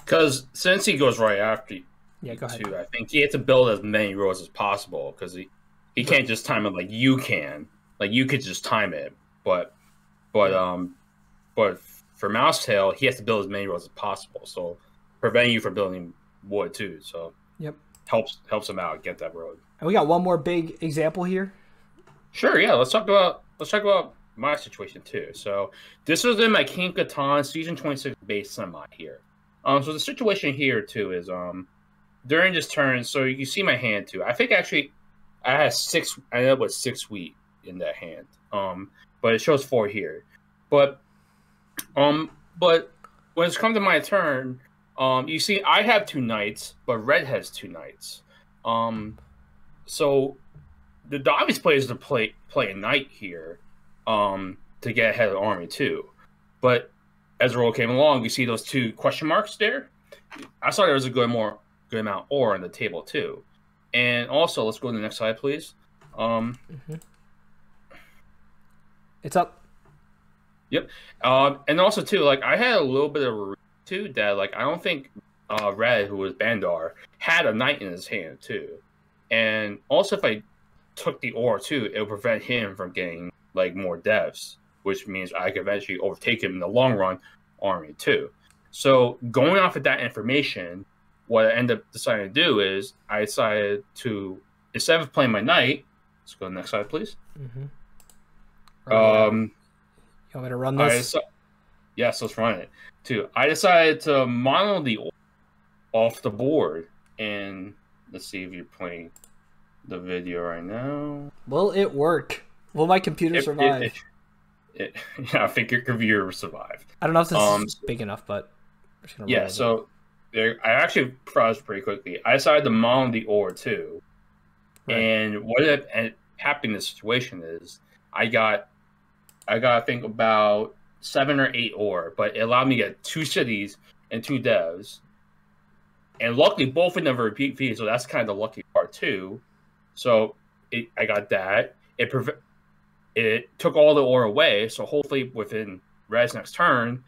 Speaker 2: because since he goes right after you,
Speaker 1: Yeah, go ahead.
Speaker 2: too, I think he has to build as many rows as possible because he can't just time it like you can. Like you could just time it, but for Mousetail, he has to build as many rows as possible. So preventing you from building wood too. So
Speaker 1: Yep.
Speaker 2: helps him out get that road.
Speaker 1: And we got one more big example here.
Speaker 2: Sure, yeah. Let's talk about my situation too. So this was in my King Catan season 26 base semi here. So the situation here too is during this turn. So you can see my hand too. I think actually I had 6. I ended up with 6 wheat in that hand. But it shows 4 here. But when it's come to my turn, you see I have 2 knights, but red has 2 knights. So the obvious play is to play a knight here, to get ahead of the army too. But as the roll came along, you see those 2 question marks there. I saw there was a good amount of ore on the table too. And also, let's go to the next slide, please.
Speaker 1: It's up.
Speaker 2: Yep. And also too, like I had a little bit of a too that like I don't think Red, who was Bandar, had a knight in his hand too. And also, if I took the ore too, it would prevent him from getting like more devs, which means I could eventually overtake him in the long run army too. So going off of that information, what I ended up deciding to do is I decided to, instead of playing my knight, let's go to the next slide, please.
Speaker 1: You want me to run this?
Speaker 2: Yes, let's run it too. I decided to mono the ore off the board, and let's see if you're playing the video right now.
Speaker 1: Will it work? Will my computer survive?
Speaker 2: Yeah, I think your computer will survive.
Speaker 1: I don't know if this is big enough, but
Speaker 2: yeah. So I actually processed pretty quickly. I decided to mono the ore too, right. And what happened in this situation is I got I think about 7 or 8 ore, but it allowed me to get 2 cities and 2 devs. And luckily, both of them were repeat fees, so that's kind of the lucky part too. So I got that. it took all the ore away. So hopefully within Red's next turn,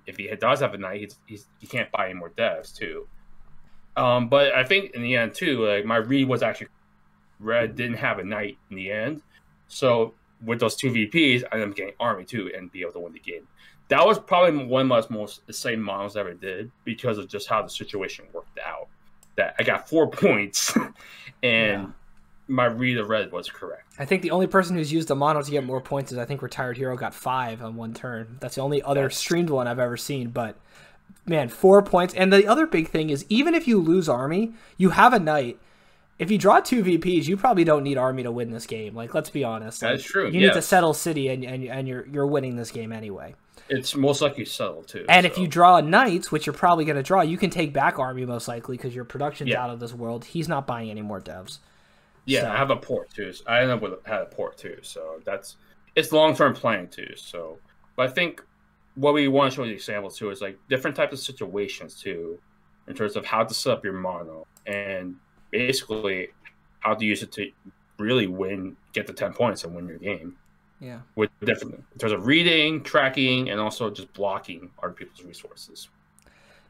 Speaker 2: if he does have a knight, he can't buy any more devs too. But I think in the end too, like my read was actually Red didn't have a knight in the end. So with those 2 VPs, I ended up getting army too and be able to win the game. That was probably one of the most exciting models I ever did because of just how the situation worked out. That I got 4 points and my read of Red was correct.
Speaker 1: I think the only person who's used a mono to get more points is I think Retired Hero got 5 on one turn. That's the only other streamed one I've ever seen. But man, 4 points. And the other big thing is even if you lose army, you have a knight. If you draw 2 VPs, you probably don't need army to win this game. Like, let's be honest.
Speaker 2: That's true.
Speaker 1: You need to settle city, and you're winning this game anyway.
Speaker 2: It's most likely settled too.
Speaker 1: And if you draw knights, which you're probably going to draw, you can take back army most likely because your production's out of this world. He's not buying any more devs.
Speaker 2: Yeah,
Speaker 1: so.
Speaker 2: I have a port too. So I ended up had a port too. So it's long-term playing too. So, but I think what we want to show the examples too is like different types of situations too, in terms of how to set up your mono and basically how to use it to really get the 10 points and win your game.
Speaker 1: Yeah.
Speaker 2: With different in terms of reading, tracking, and also just blocking other people's resources.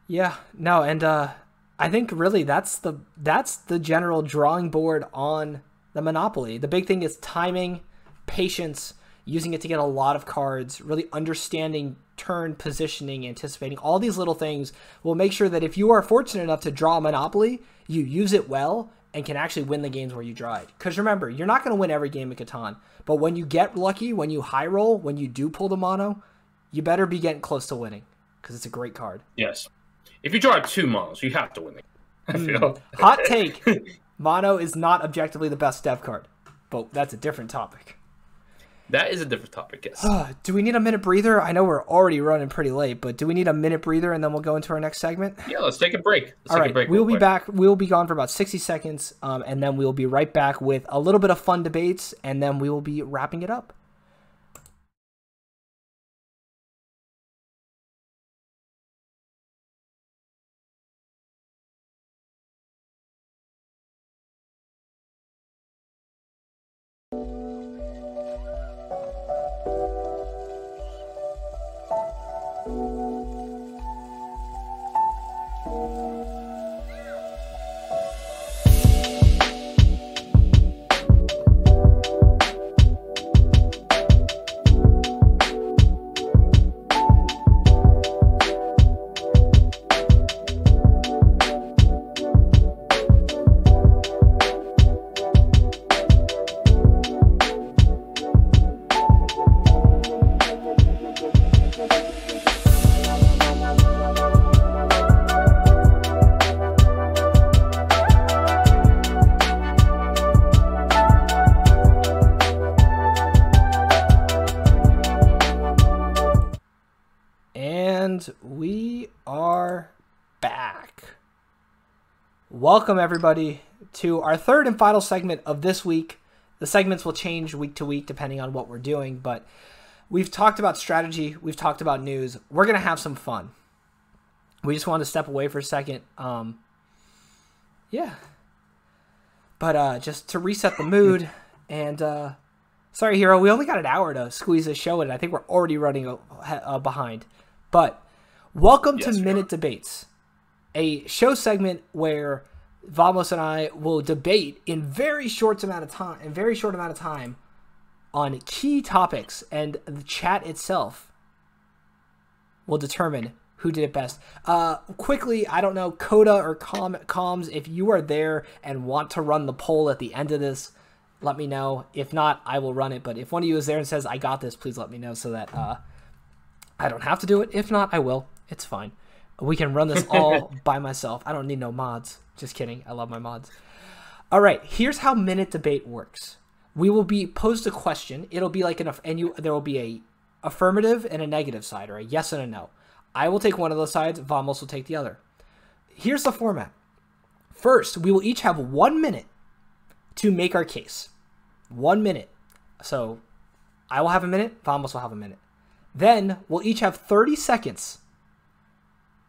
Speaker 1: Yeah. No, and I think really that's the general drawing board on the Monopoly. The big thing is timing, patience, using it to get a lot of cards, really understanding turn positioning, anticipating. All these little things will make sure that if you are fortunate enough to draw a Monopoly, you use it well and can actually win the games where you draw it. Because remember, you're not going to win every game of Catan, but when you get lucky, when you high roll, when you do pull the mono, you better be getting close to winning because it's a great card.
Speaker 2: Yes. If you draw 2 monos, you have to win the game.
Speaker 1: Hot take. Mono is not objectively the best dev card, but that's a different topic.
Speaker 2: That is a different topic, yes.
Speaker 1: Do we need a minute breather? I know we're already running pretty late, but do we need a minute breather and then we'll go into our next segment?
Speaker 2: Yeah, let's take a break.
Speaker 1: All right, we'll be back. We'll be gone for about 60 seconds, and then we'll be right back with a little bit of fun debates, and then we will be wrapping it up. And we are back. Welcome, everybody, to our third and final segment of this week. The segments will change week to week depending on what we're doing, but we've talked about strategy. We've talked about news. We're going to have some fun. We just want to step away for a second. Yeah. But just to reset the mood, and sorry, Hero, we only got an hour to squeeze this show in. I think we're already running behind. But welcome to Minute Debates, a show segment where Vamos and I will debate in very short amount of time on key topics, and the chat itself will determine who did it best. Quickly, I don't know, Coda or Comms, if you are there and want to run the poll at the end of this, let me know. If not, I will run it. But if one of you is there and says, I got this, please let me know so that I don't have to do it. If not, I will. It's fine. We can run this all by myself. I don't need no mods. Just kidding. I love my mods. All right. Here's how Minute Debate works. We will be posed a question. It'll be like there will be a affirmative and a negative side, or a yes and a no. I will take one of those sides. Vamos will take the other. Here's the format. First, we will each have 1 minute to make our case. 1 minute. So I will have a minute. Vamos will have a minute. Then we'll each have 30 seconds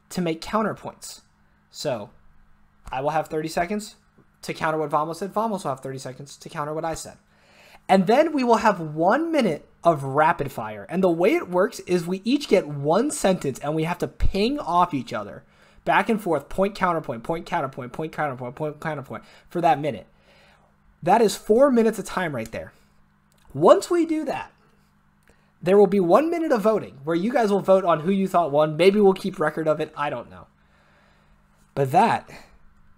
Speaker 1: to make counterpoints. So I will have 30 seconds to counter what Vamos said. Vamos will have 30 seconds to counter what I said. And then we will have 1 minute of rapid fire. And the way it works is we each get one sentence and we have to ping off each other back and forth, point, counterpoint, point, counterpoint, point, counterpoint, point, counterpoint for that minute. That is 4 minutes of time right there. Once we do that, there will be 1 minute of voting where you guys will vote on who you thought won. Maybe we'll keep record of it. I don't know. But that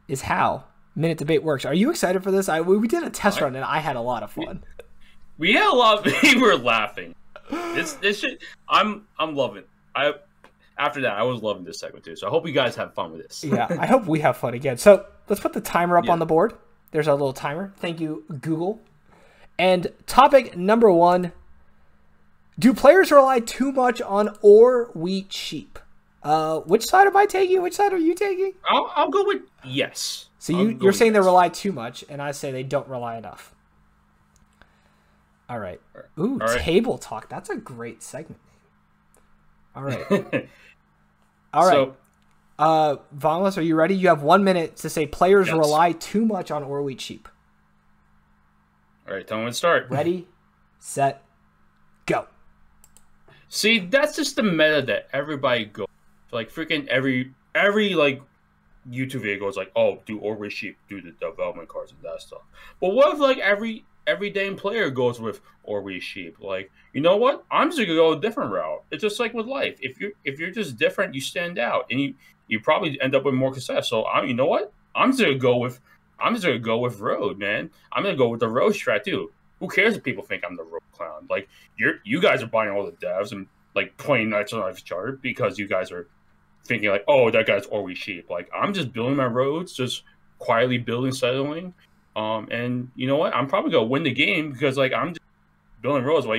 Speaker 1: is how Minute Debate works. Are you excited for this? We did a test run and I had a lot of fun.
Speaker 2: We had a lot of, we were laughing. This shit, I'm loving it. After that, I was loving this segment too. So I hope you guys have fun with this.
Speaker 1: Yeah, I hope we have fun again. So let's put the timer up on the board. There's our little timer. Thank you, Google. And topic number 1, do players rely too much on or we cheap? Which side am I taking? Which side are you taking?
Speaker 2: I'll go with yes.
Speaker 1: So you're saying they rely too much, and I say they don't rely enough. All right. Ooh, all right. Table Talk. That's a great segment name. All right. All right. So, Vamos, are you ready? You have 1 minute to say players rely too much on or we cheap.
Speaker 2: All right, tell me when to start.
Speaker 1: Ready, set, go.
Speaker 2: See, that's just the meta that everybody goes. Like freaking every like YouTube video goes like, oh, do or we cheap, do the development cards and that stuff. But what if like every damn player goes with or we cheap? Like, you know what? I'm just gonna go a different route. It's just like with life. If you're just different, you stand out, and you probably end up with more success. So you know what? I'm just gonna go with road, man. I'm gonna go with the road strat too. Who cares if people think I'm the road clown? Like you guys are buying all the devs and like playing Knights on Life chart because you guys are thinking like, oh, that guy's always cheap. Like I'm just building my roads, just quietly building, settling. And you know what? I'm probably gonna win the game because like I'm just building roads while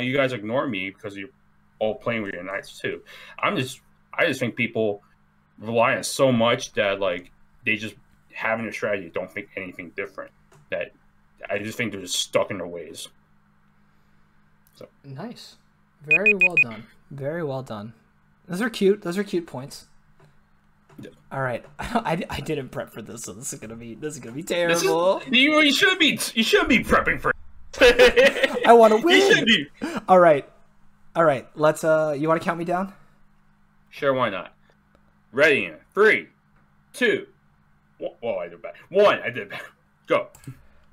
Speaker 2: you guys ignore me because you're all playing with your Knights too. I just think people rely on so much that like they just having a strategy, don't think anything different. That I just think they're just stuck in their ways. So
Speaker 1: nice, very well done, very well done. Those are cute. Those are cute points. Yeah. All right, I didn't prep for this, so this is gonna be terrible.
Speaker 2: You should be prepping for.
Speaker 1: I want to win. All right. Let's. You want to count me down?
Speaker 2: Sure, why not? Ready in 3, 2. Well, I did bad. 1, I did bad. Go.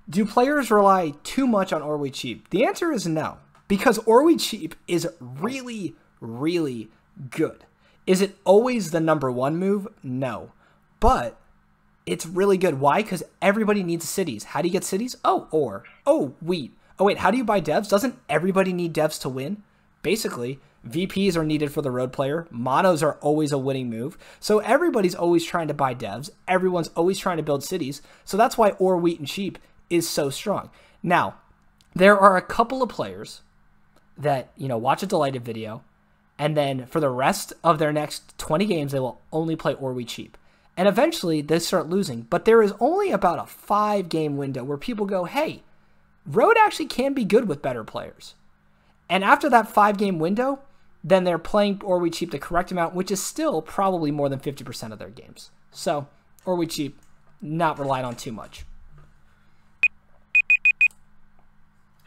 Speaker 1: Do players rely too much on or we cheap? The answer is no, because or we cheap is really, really good. Is it always the #1 move? No, but it's really good. Why? Because everybody needs cities. How do you get cities? Oh, wheat. Oh wait, how do you buy devs? Doesn't everybody need devs to win? Basically, VPs are needed for the road player. Monos are always a winning move. So everybody's always trying to buy devs. Everyone's always trying to build cities. So that's why or wheat and cheap is so strong. Now, there are a couple of players that, watch a delighted video, and then for the rest of their next 20 games, they will only play or we cheap. And eventually they start losing. But there is only about a 5-game window where people go, hey, road actually can be good with better players. And after that 5-game window, then they're playing or we cheap the correct amount, which is still probably more than 50% of their games. So, or we cheap, not relied on too much.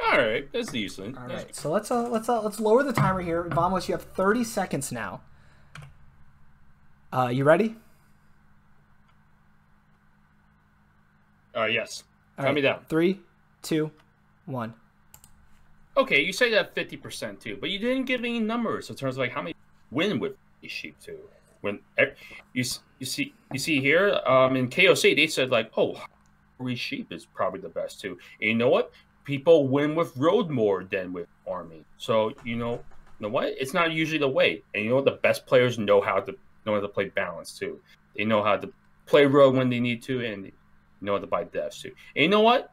Speaker 2: All right, that's decent.
Speaker 1: All right, so let's lower the timer here. Vamos, you have 30 seconds now. You ready?
Speaker 2: Yes. Count me down.
Speaker 1: 3, 2, 1.
Speaker 2: Okay, you say that 50% too, but you didn't give any numbers in terms of like how many win with these sheep too. When you see here in KOC they said like, oh, Free Sheep is probably the best too. And you know what? People win with road more than with army. So you know what? It's not usually the way. And you know what? The best players know how to play balance too. They know how to play road when they need to, and they know how to buy devs too. And you know what?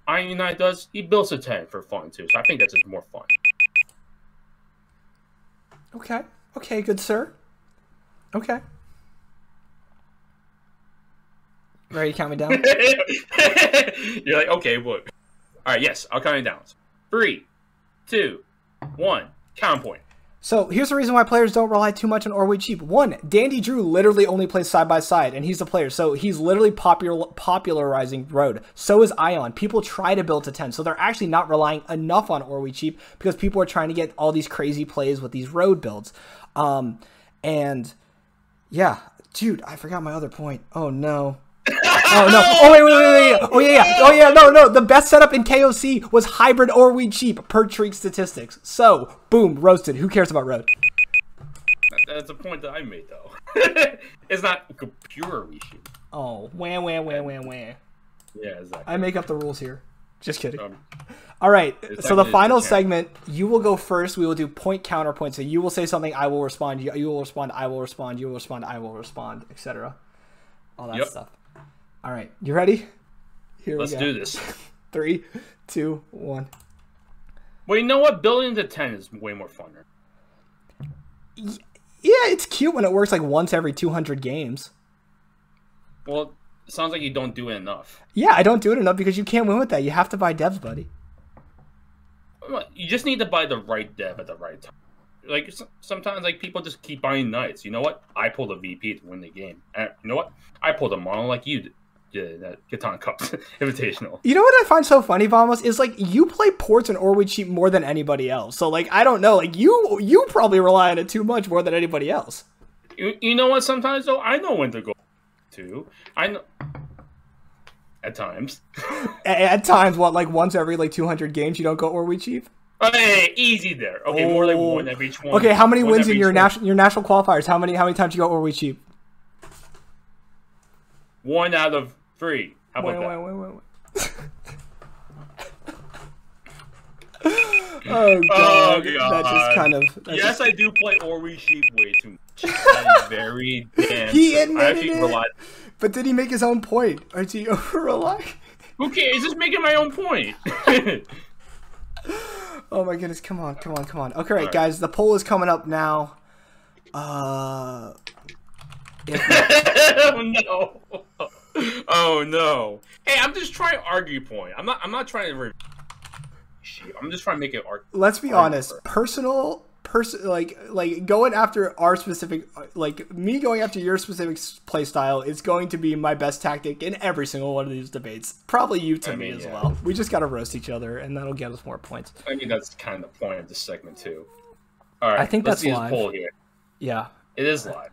Speaker 2: Iron United does? He builds a 10 for fun too. So I think that's just more fun.
Speaker 1: Okay, good sir. Okay. Ready to count me down?
Speaker 2: You're like, okay, what? All right, yes, I'll count it down. 3, 2, 1, count point.
Speaker 1: So here's the reason why players don't rely too much on or wait cheap. One, Dandy Drew literally only plays side by side, and he's the player, so he's literally popularizing road. So is Ion. People try to build to 10, so they're actually not relying enough on or wait cheap because people are trying to get all these crazy plays with these road builds. And yeah, dude, I forgot my other point. Oh no. Oh no! Oh wait! Oh yeah! Oh yeah! No! The best setup in KOC was hybrid or weed cheap per Treek statistics. So boom, roasted. Who cares about road?
Speaker 2: That's a point that I made though. It's not pure weed cheap.
Speaker 1: Oh, wah.
Speaker 2: Yeah, exactly.
Speaker 1: I make up the rules here. Just kidding. All right. So the final segment, you will go first. We will do point counterpoint. So you will say something, I will respond. You will respond. I will respond. You will respond. I will respond, etc. All that stuff. All right, you ready? Here we go.
Speaker 2: Let's do this.
Speaker 1: 3, 2, 1.
Speaker 2: Well, you know what? Building to 10 is way more funner.
Speaker 1: Yeah, it's cute when it works like once every 200 games.
Speaker 2: Well, it sounds like you don't do it enough.
Speaker 1: Yeah, I don't do it enough because you can't win with that. You have to buy devs, buddy.
Speaker 2: You just need to buy the right dev at the right time. Like, sometimes, like, people just keep buying knights. You know what? I pulled a VP to win the game. And you know what? I pulled a mono like you did. Yeah, that Catan Cup Invitational.
Speaker 1: You know what I find so funny, Vamos, is like you play ports and Orweed cheap more than anybody else. So like I don't know, like you probably rely on it too much more than anybody else.
Speaker 2: You know what? Sometimes though, I know when to go to. I know at times.
Speaker 1: At times, what like once every like 200 games you don't go Orweed cheap?
Speaker 2: Hey, easy there. Okay, more like one every 20.
Speaker 1: Okay, how many wins in your national qualifiers? How many times you go Orweed cheap?
Speaker 2: 1 out of 3. How about that?
Speaker 1: Wait. Oh god. That just kind of.
Speaker 2: Yes, I do play Orweed sheep way too much. That is very damn.
Speaker 1: He admitted it. But did he make his own point? Or is he over relying?
Speaker 2: Who cares? He's just making my own point.
Speaker 1: Oh my goodness! Come on! Okay, right, guys. The poll is coming up now.
Speaker 2: Oh no! Oh no! Hey, I'm just trying to argue point. I'm not trying to. I'm just trying to make it art.
Speaker 1: Let's be honest. Like going after our specific, like me going after your specific play style is going to be my best tactic in every single one of these debates. Probably you to me as well. We just got to roast each other, and that'll get us more points.
Speaker 2: I mean, that's kind of the point of this segment too. All right,
Speaker 1: I think that's live.
Speaker 2: Poll here.
Speaker 1: Yeah,
Speaker 2: it is live.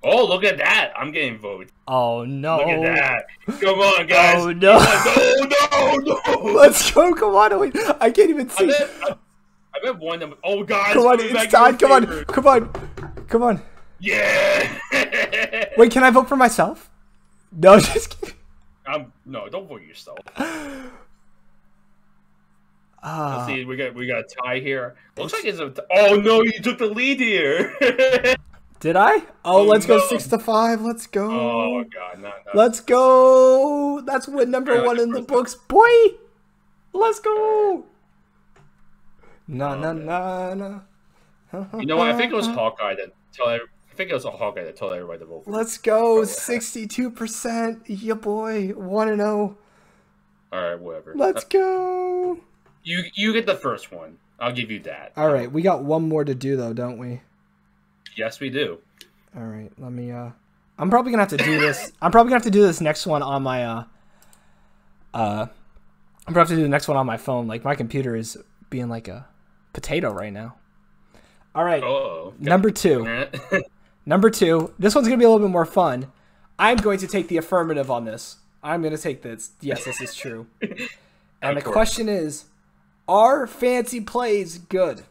Speaker 2: Oh, look at that! I'm getting voted.
Speaker 1: Oh no!
Speaker 2: Look at that! Come on, guys!
Speaker 1: Oh no!
Speaker 2: No!
Speaker 1: Let's go! Come on! Wait, I can't even see.
Speaker 2: I bet one of them. Oh, guys!
Speaker 1: Come on! It's tied! Come on! Yeah! Wait, can I vote for myself? No, just kidding.
Speaker 2: No, don't vote yourself. Let's see. We got a tie here. Looks like it's a. Oh no! You took the lead here.
Speaker 1: Did I? Oh, let's go 6-5. Let's go.
Speaker 2: Oh god, no.
Speaker 1: Let's go. That's win number 1 in the books, boy. Let's go. No.
Speaker 2: You know what? I think it was Hawkeye that told everybody to vote for.
Speaker 1: Let's go. 62%. Yeah, boy. 1-0.
Speaker 2: All right, whatever.
Speaker 1: Let's go.
Speaker 2: You get the first one. I'll give you that.
Speaker 1: All right, we got one more to do though, don't we?
Speaker 2: Yes, we do.
Speaker 1: All right, let me. I'm probably gonna have to do this. I'm probably gonna have to do this next one on my. I'm probably have to do the next one on my phone. Like my computer is being like a potato right now. All right.
Speaker 2: Oh.
Speaker 1: Number 2. Number 2. This one's gonna be a little bit more fun. I'm going to take the affirmative on this. I'm gonna take this. Yes, this is true. And the question is, are fancy plays good?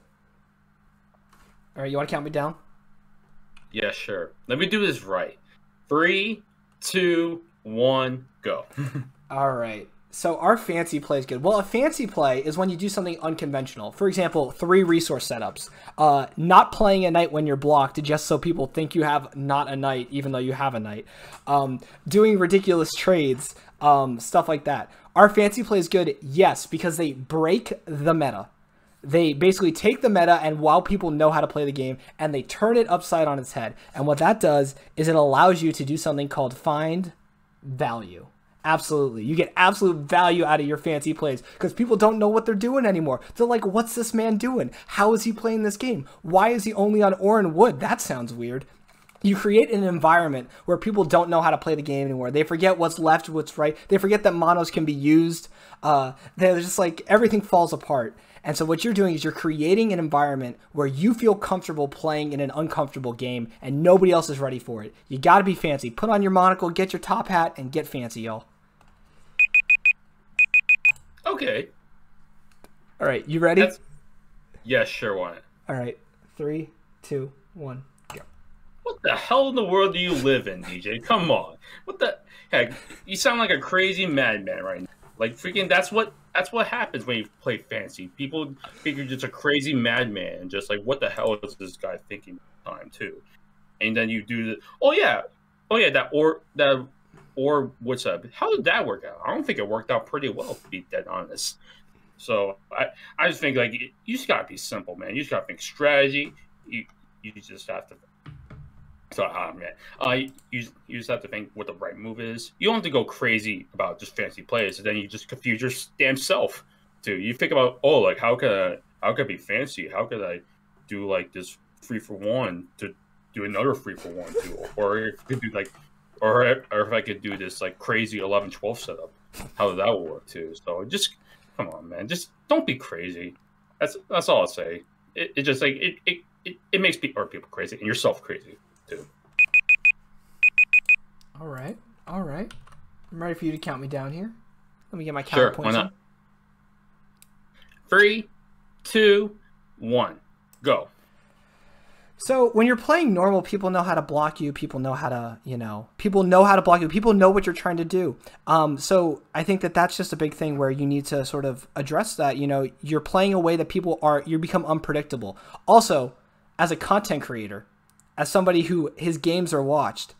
Speaker 1: All right, you want to count me down?
Speaker 2: Yeah, sure. Let me do this right. 3, 2, 1, go.
Speaker 1: All right. So our fancy play is good. Well, a fancy play is when you do something unconventional. For example, 3 resource setups. Not playing a knight when you're blocked just so people think you have not a knight even though you have a knight. Doing ridiculous trades, stuff like that. Our fancy play is good, yes, because they break the meta. They basically take the meta and while people know how to play the game and they turn it upside on its head. And what that does is it allows you to do something called find value. Absolutely. You get absolute value out of your fancy plays because people don't know what they're doing anymore. They're like, what's this man doing? How is he playing this game? Why is he only on ore and wood? That sounds weird. You create an environment where people don't know how to play the game anymore. They forget what's left, what's right. They forget that monos can be used. They're just like, everything falls apart. And so what you're doing is you're creating an environment where you feel comfortable playing in an uncomfortable game and nobody else is ready for it. You got to be fancy. Put on your monocle, get your top hat, and get fancy, y'all.
Speaker 2: Okay.
Speaker 1: All right, you ready?
Speaker 2: Yeah, sure, why not?
Speaker 1: All right, 3, 2, 1, go.
Speaker 2: What the hell in the world do you live in, DJ? Come on. What the heck? You sound like a crazy madman right now. Like freaking, that's what happens when you play fancy. People think you're just a crazy madman, and just like, what the hell is this guy thinking at the time too? And then you do the, that or what's up? How did that work out? I don't think it worked out pretty well, to be dead honest. So I just think like you just gotta be simple, man. You just gotta think strategy. You just have to. So man, you just have to think what the right move is. You don't have to go crazy about just fancy plays, and then you just confuse your damn self. Too. You think about like how could I be fancy? How could I do like this 3-for-1 to do another 3-for-1 too? Or if I could do like, or if I could do this like crazy 11-12 setup, how does that work too? So just come on, man, just don't be crazy. That's all I'll say. It just like it makes people crazy and yourself crazy too.
Speaker 1: All right. I'm ready for you to count me down here. Let me get my
Speaker 2: Sure,
Speaker 1: counterpoint.
Speaker 2: why not? 3, 2, 1, go.
Speaker 1: So when you're playing normal, people know how to block you. People know how to, people know how to block you. People know what you're trying to do. So I think that that's just a big thing where you need to sort of address that. You're playing a way that you become unpredictable. Also, as a content creator, as somebody who his games are watched,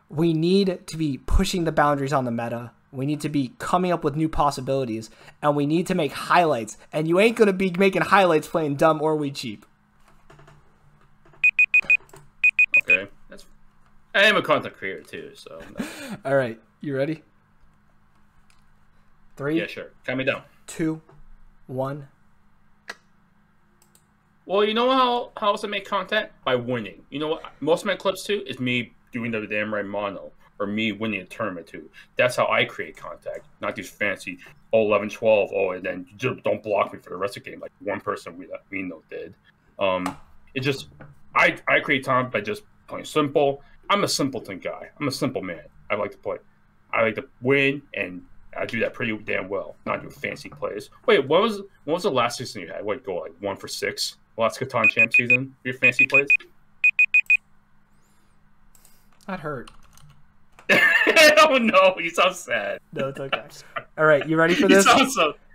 Speaker 1: we need to be pushing the boundaries on the meta. We need to be coming up with new possibilities, and we need to make highlights. And you ain't going to be making highlights playing dumb or we cheap.
Speaker 2: Okay, I am a content creator too, so.
Speaker 1: All right, you ready? 3.
Speaker 2: Yeah, sure. Count me down.
Speaker 1: 2, 1.
Speaker 2: Well, you know how else I make content? By winning. You know what? Most of my clips too is me doing the damn right mono, or me winning a tournament too. That's how I create content, not these fancy 11-12. And then just don't block me for the rest of the game like one person we know did. It just I create content by just playing simple. I'm a simpleton guy. I'm a simple man. I like to play. I like to win, and I do that pretty damn well. Not do fancy plays. Wait, what was the last season you had? What, go like 1 for 6? Last Catan champ season? Your fancy plays?
Speaker 1: That hurt.
Speaker 2: Oh no, you sound sad.
Speaker 1: No, it's okay. All right, you ready for this?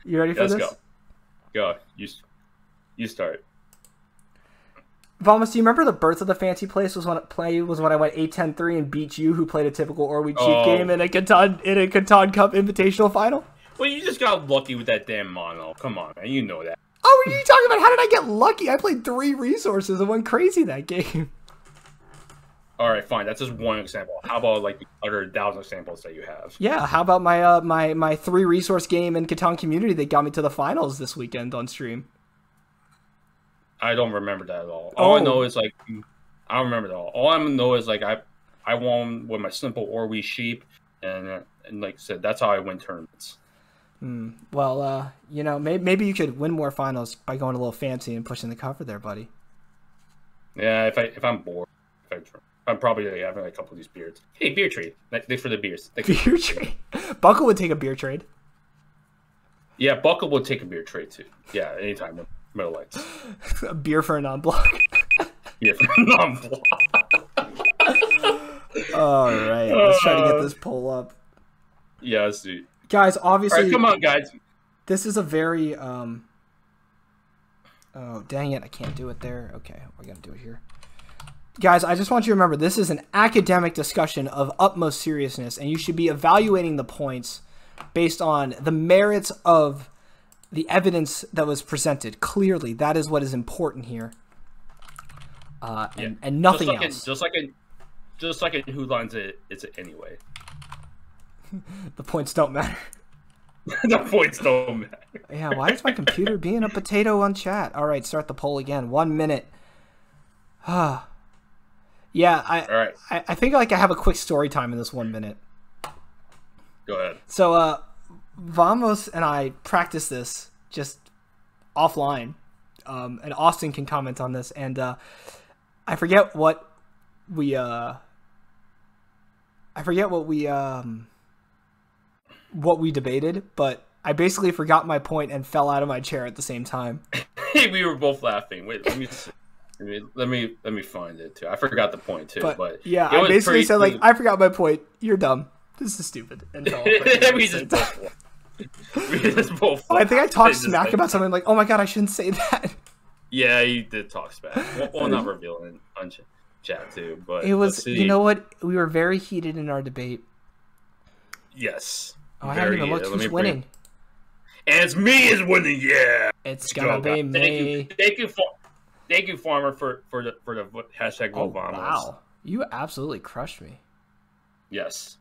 Speaker 1: You ready for this?
Speaker 2: Let's go. You start.
Speaker 1: Vamos, do you remember the birth of the fancy place was when I went 8-10-3 and beat you, who played a typical Or We Cheap game in a Catan Cup Invitational final?
Speaker 2: Well, you just got lucky with that damn mono. Come on, man. You know that.
Speaker 1: Oh, what are you talking about? How did I get lucky? I played 3 resources and went crazy that game.
Speaker 2: All right, fine. That's just one example. How about like the other 1,000 examples that you have?
Speaker 1: Yeah. How about my 3 resource game in Catan Community that got me to the finals this weekend on stream?
Speaker 2: I don't remember that at all. All I know is like I don't remember that at all. All I know is like I won with my simple Or We Sheep, and like I said, that's how I win tournaments.
Speaker 1: Well, maybe you could win more finals by going a little fancy and pushing the cover there, buddy.
Speaker 2: Yeah, if I'm bored, I'm probably having a couple of these beers. Hey, beer trade. Thanks for the beers.
Speaker 1: Beer trade. Buckle would take a beer trade.
Speaker 2: Yeah, Buckle would take a beer trade too. Yeah, anytime. Middle lights.
Speaker 1: A beer for a non-block.
Speaker 2: Beer for a non-block.
Speaker 1: All right, let's try to get this poll up.
Speaker 2: Yeah, let's see.
Speaker 1: Guys, obviously,
Speaker 2: all right, come on, guys.
Speaker 1: This is a very oh, dang it, I can't do it there. Okay, we're gonna do it here. Guys, I just want you to remember, this is an academic discussion of utmost seriousness, and you should be evaluating the points based on the merits of the evidence that was presented. Clearly, that is what is important here, and nothing else.
Speaker 2: Just like in Who Lines It, It's It Anyway.
Speaker 1: The points don't matter.
Speaker 2: The points don't matter.
Speaker 1: Yeah, why is my computer being a potato on chat? All right, start the poll again. 1 minute. Yeah,
Speaker 2: All right.
Speaker 1: I think like I have a quick story time in this 1 minute.
Speaker 2: Go ahead.
Speaker 1: So, Vamos and I practiced this just offline, and Austin can comment on this. And I forget what we debated, but I basically forgot my point and fell out of my chair at the same time.
Speaker 2: We were both laughing. Wait, let me find it too. I forgot the point too, but
Speaker 1: yeah, I basically said like, I forgot my point. You're dumb. This is stupid. And fell off
Speaker 2: we just both.
Speaker 1: Oh, I think I talked smack about something like, oh my god, I shouldn't say that.
Speaker 2: Yeah, you did talk smack. Well, not revealing on chat too, but
Speaker 1: it was. You know what? We were very heated in our debate.
Speaker 2: Yes.
Speaker 1: Oh, I haven't even looked who's winning.
Speaker 2: And it's me is winning. Yeah.
Speaker 1: It's gonna be me.
Speaker 2: Thank you, Farmer, for the hashtag vote Vamos.
Speaker 1: Wow, you absolutely crushed me.
Speaker 2: Yes,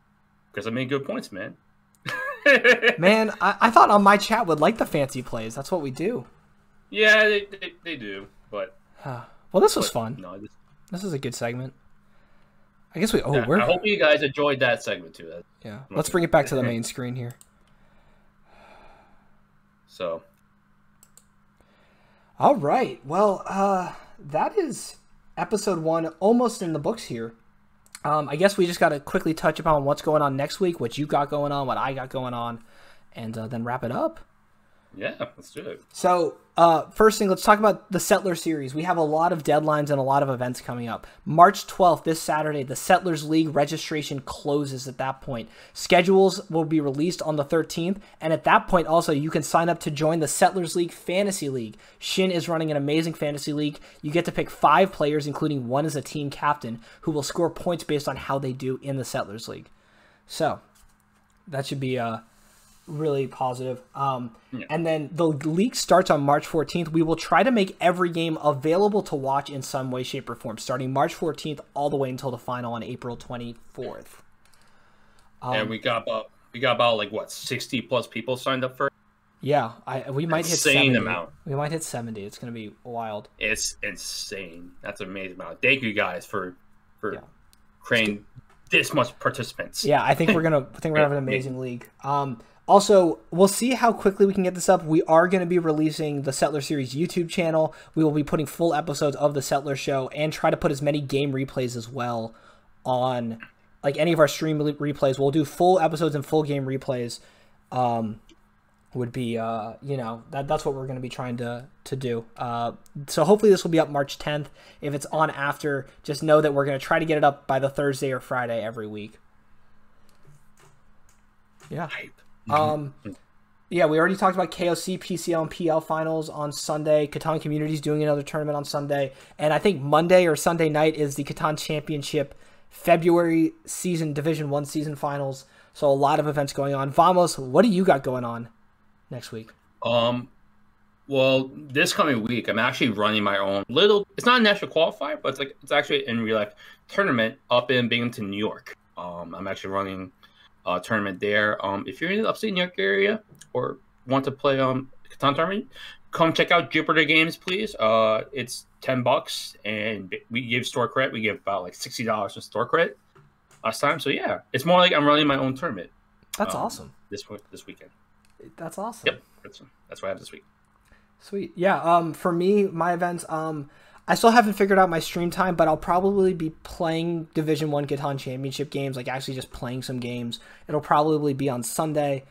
Speaker 2: because I made good points, man.
Speaker 1: Man, I thought on my chat would like the fancy plays. That's what we do.
Speaker 2: Yeah, they do, but
Speaker 1: well, this was fun.
Speaker 2: No,
Speaker 1: this is a good segment. I guess we.
Speaker 2: I hope you guys enjoyed that segment too.
Speaker 1: Yeah, let's bring it back to the main screen here.
Speaker 2: So,
Speaker 1: all right. Well, that is episode 1 almost in the books here. I guess we just got to quickly touch upon what's going on next week, what you got going on, what I got going on, and then wrap it up.
Speaker 2: Yeah, let's do it.
Speaker 1: So, first thing, let's talk about the Settler Series. We have a lot of deadlines and a lot of events coming up. March 12th, this Saturday, the Settlers League registration closes at that point. Schedules will be released on the 13th, and at that point also, you can sign up to join the Settlers League Fantasy League. Shin is running an amazing fantasy league. You get to pick 5 players, including one as a team captain, who will score points based on how they do in the Settlers League. So, that should be really positive. And then the league starts on March 14th. We will try to make every game available to watch in some way, shape, or form, starting March 14th all the way until the final on April 24th.
Speaker 2: And we got about like what 60 plus people signed up for it?
Speaker 1: Yeah, we might hit 70.
Speaker 2: Amount.
Speaker 1: We might hit 70. It's going to be wild.
Speaker 2: It's insane. That's an amazing amount. Thank you guys for creating this much participants.
Speaker 1: Yeah, I think we're gonna have an amazing league. Also, we'll see how quickly we can get this up. We are going to be releasing the Settler Series YouTube channel. We will be putting full episodes of the Settler Show and try to put as many game replays as well on like any of our stream replays. We'll do full episodes and full game replays. Would be that's what we're going to be trying to do. So hopefully this will be up March 10th. If it's on after, just know that we're going to try to get it up by the Thursday or Friday every week. Yeah. Yeah, we already talked about KOC, PCL, and PL finals on Sunday. Catan Community is doing another tournament on Sunday. And I think Monday or Sunday night is the Catan Championship February season, Division 1 season finals. So a lot of events going on. Vamos, what do you got going on next week?
Speaker 2: Well, this coming week, I'm actually running my own it's not a national qualifier, but it's actually in real life tournament up in Binghamton, New York. I'm actually running tournament there. If you're in the upstate New York area or want to play Catan tournament, come check out Jupiter Games, please. It's $10 and we give store credit. We give about like $60 in store credit last time. So yeah, it's more like I'm running my own tournament.
Speaker 1: That's awesome.
Speaker 2: This weekend.
Speaker 1: That's awesome.
Speaker 2: Yep, that's what I have this week.
Speaker 1: Sweet. Yeah. For me, my events. I still haven't figured out my stream time, but I'll probably be playing Division 1 Catan Championship games, like actually just playing some games. It'll probably be on Sunday.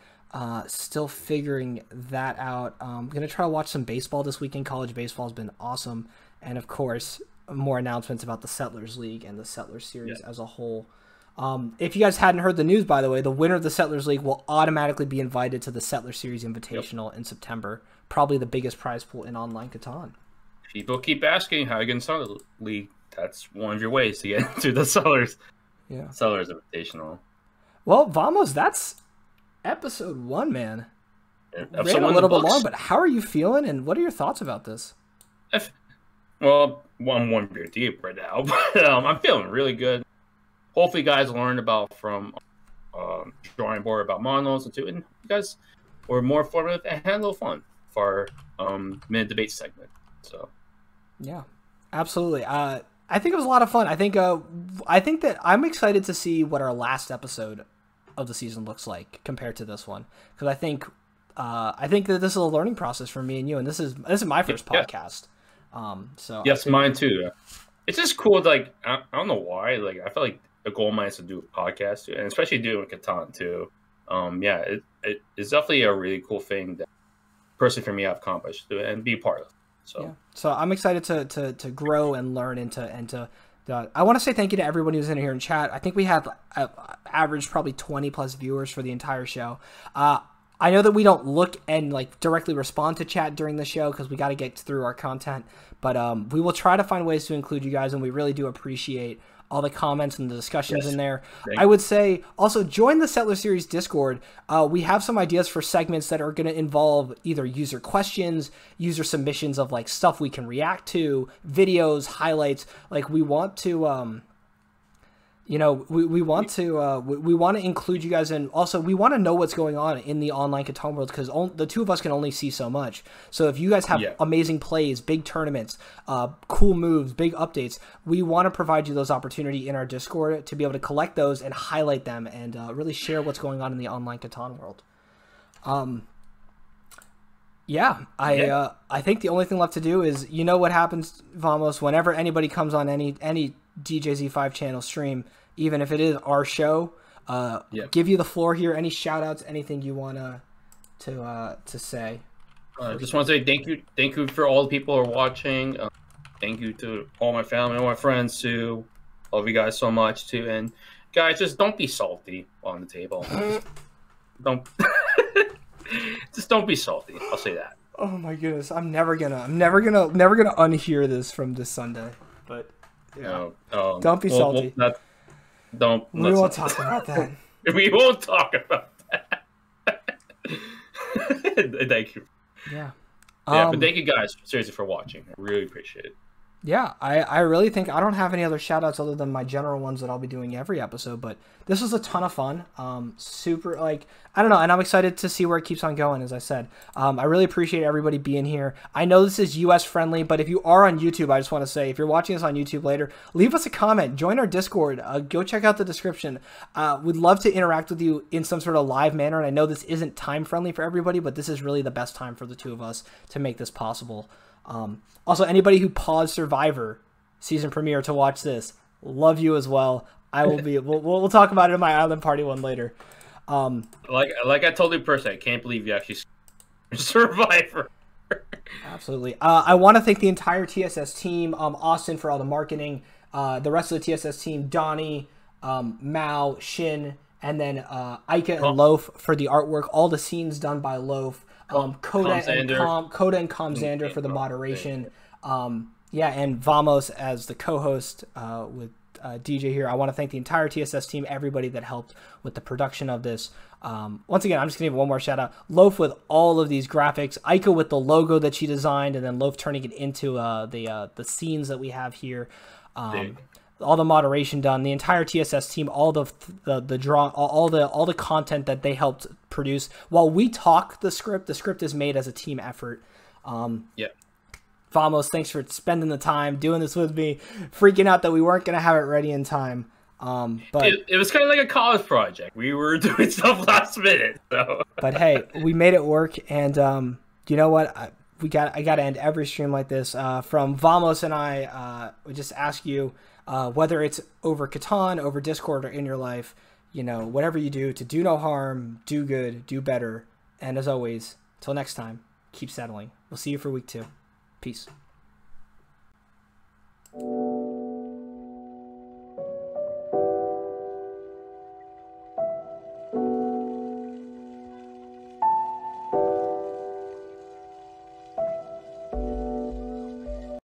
Speaker 1: Still figuring that out. I'm going to try to watch some baseball this weekend. College baseball has been awesome. And, of course, more announcements about the Settlers League and the Settlers Series as a whole. If you guys hadn't heard the news, by the way, the winner of the Settlers League will automatically be invited to the Settlers Series Invitational in September. Probably the biggest prize pool in online Catan.
Speaker 2: People keep asking how you can start a league. That's one of your ways to get into the Sellers Invitational.
Speaker 1: Well, Vamos, that's episode 1, man.
Speaker 2: Ran
Speaker 1: a little bit long, but how are you feeling, and what are your thoughts about this?
Speaker 2: Well, I'm 1 beer deep right now, but I'm feeling really good. Hopefully, guys learned about from drawing board about models and you guys were more informative and had a little fun for our minute debate segment. So
Speaker 1: yeah, absolutely. I think it was a lot of fun. I think that I'm excited to see what our last episode of the season looks like compared to this one, because I think that this is a learning process for me and you, and this is my first podcast. So
Speaker 2: yes, mine too. It's just cool. Like I don't know why. Like I feel like a goal of mine is to do a podcast too, and especially doing Catan too. It's definitely a really cool thing that personally for me I've accomplished and be part of.
Speaker 1: So I'm excited to grow and learn and to I want to say thank you to everybody who's in here in chat. I think we have average probably 20 plus viewers for the entire show. I know that we don't look and like directly respond to chat during the show because we got to get through our content, but we will try to find ways to include you guys, and we really do appreciate all the comments and the discussions in there. I would say also join the Settler Series Discord. We have some ideas for segments that are going to involve either user questions, user submissions of like stuff we can react to, videos, highlights. Like we want to, we want to include you guys in. Also, we want to know what's going on in the online Catan world because the two of us can only see so much. So if you guys have amazing plays, big tournaments, cool moves, big updates, we want to provide you those opportunity in our Discord to be able to collect those and highlight them and really share what's going on in the online Catan world. I think the only thing left to do is, you know what happens, Vamos, whenever anybody comes on any DJZ5 channel stream, even if it is our show, give you the floor here. Any shout outs, anything you want to say?
Speaker 2: I just want to say thank you for all the people who are watching. Thank you to all my family, all my friends too. Love you guys so much too. And guys, just don't be salty on the table. Don't just don't be salty. I'll say that.
Speaker 1: Oh my goodness, I'm never gonna unhear this from this Sunday. But don't be salty. We won't talk about that.
Speaker 2: We won't talk about that. Thank you.
Speaker 1: Yeah.
Speaker 2: But thank you guys seriously for watching. I really appreciate it.
Speaker 1: Yeah, I really think I don't have any other shout outs other than my general ones that I'll be doing every episode, but this was a ton of fun. Super, like, I don't know, and I'm excited to see where it keeps on going, as I said. I really appreciate everybody being here. I know this is US friendly, but if you are on YouTube, I just want to say, if you're watching us on YouTube later, leave us a comment, join our Discord, go check out the description. We'd love to interact with you in some sort of live manner, and I know this isn't time friendly for everybody, but this is really the best time for the two of us to make this possible. Also, anybody who paused Survivor season premiere to watch this, love you as well. I will be. We'll talk about it in my Island Party one later.
Speaker 2: Like I told you personally, I can't believe you actually Survivor.
Speaker 1: Absolutely. I want to thank the entire TSS team, Austin for all the marketing, the rest of the TSS team, Donnie, Mao, Shin, and then Ika and Loaf for the artwork. All the scenes done by Loaf. Coda and Comzander for the moderation. And Vamos as the co-host with DJ here. I want to thank the entire TSS team, everybody that helped with the production of this. Once again, I'm just going to give one more shout out. Loaf with all of these graphics, Ika with the logo that she designed, and then Loaf turning it into the scenes that we have here. All the moderation done, the entire TSS team, all the content that they helped produce. While we talk the script is made as a team effort. Vamos, thanks for spending the time doing this with me, freaking out that we weren't going to have it ready in time. But
Speaker 2: it was kind of like a college project. We were doing stuff last minute. So.
Speaker 1: But hey, we made it work, and you know what? I got to end every stream like this. From Vamos and I, we just ask you, whether it's over Catan, over Discord, or in your life, whatever you do, to do no harm, do good, do better. And as always, till next time, keep settling. We'll see you for week 2. Peace.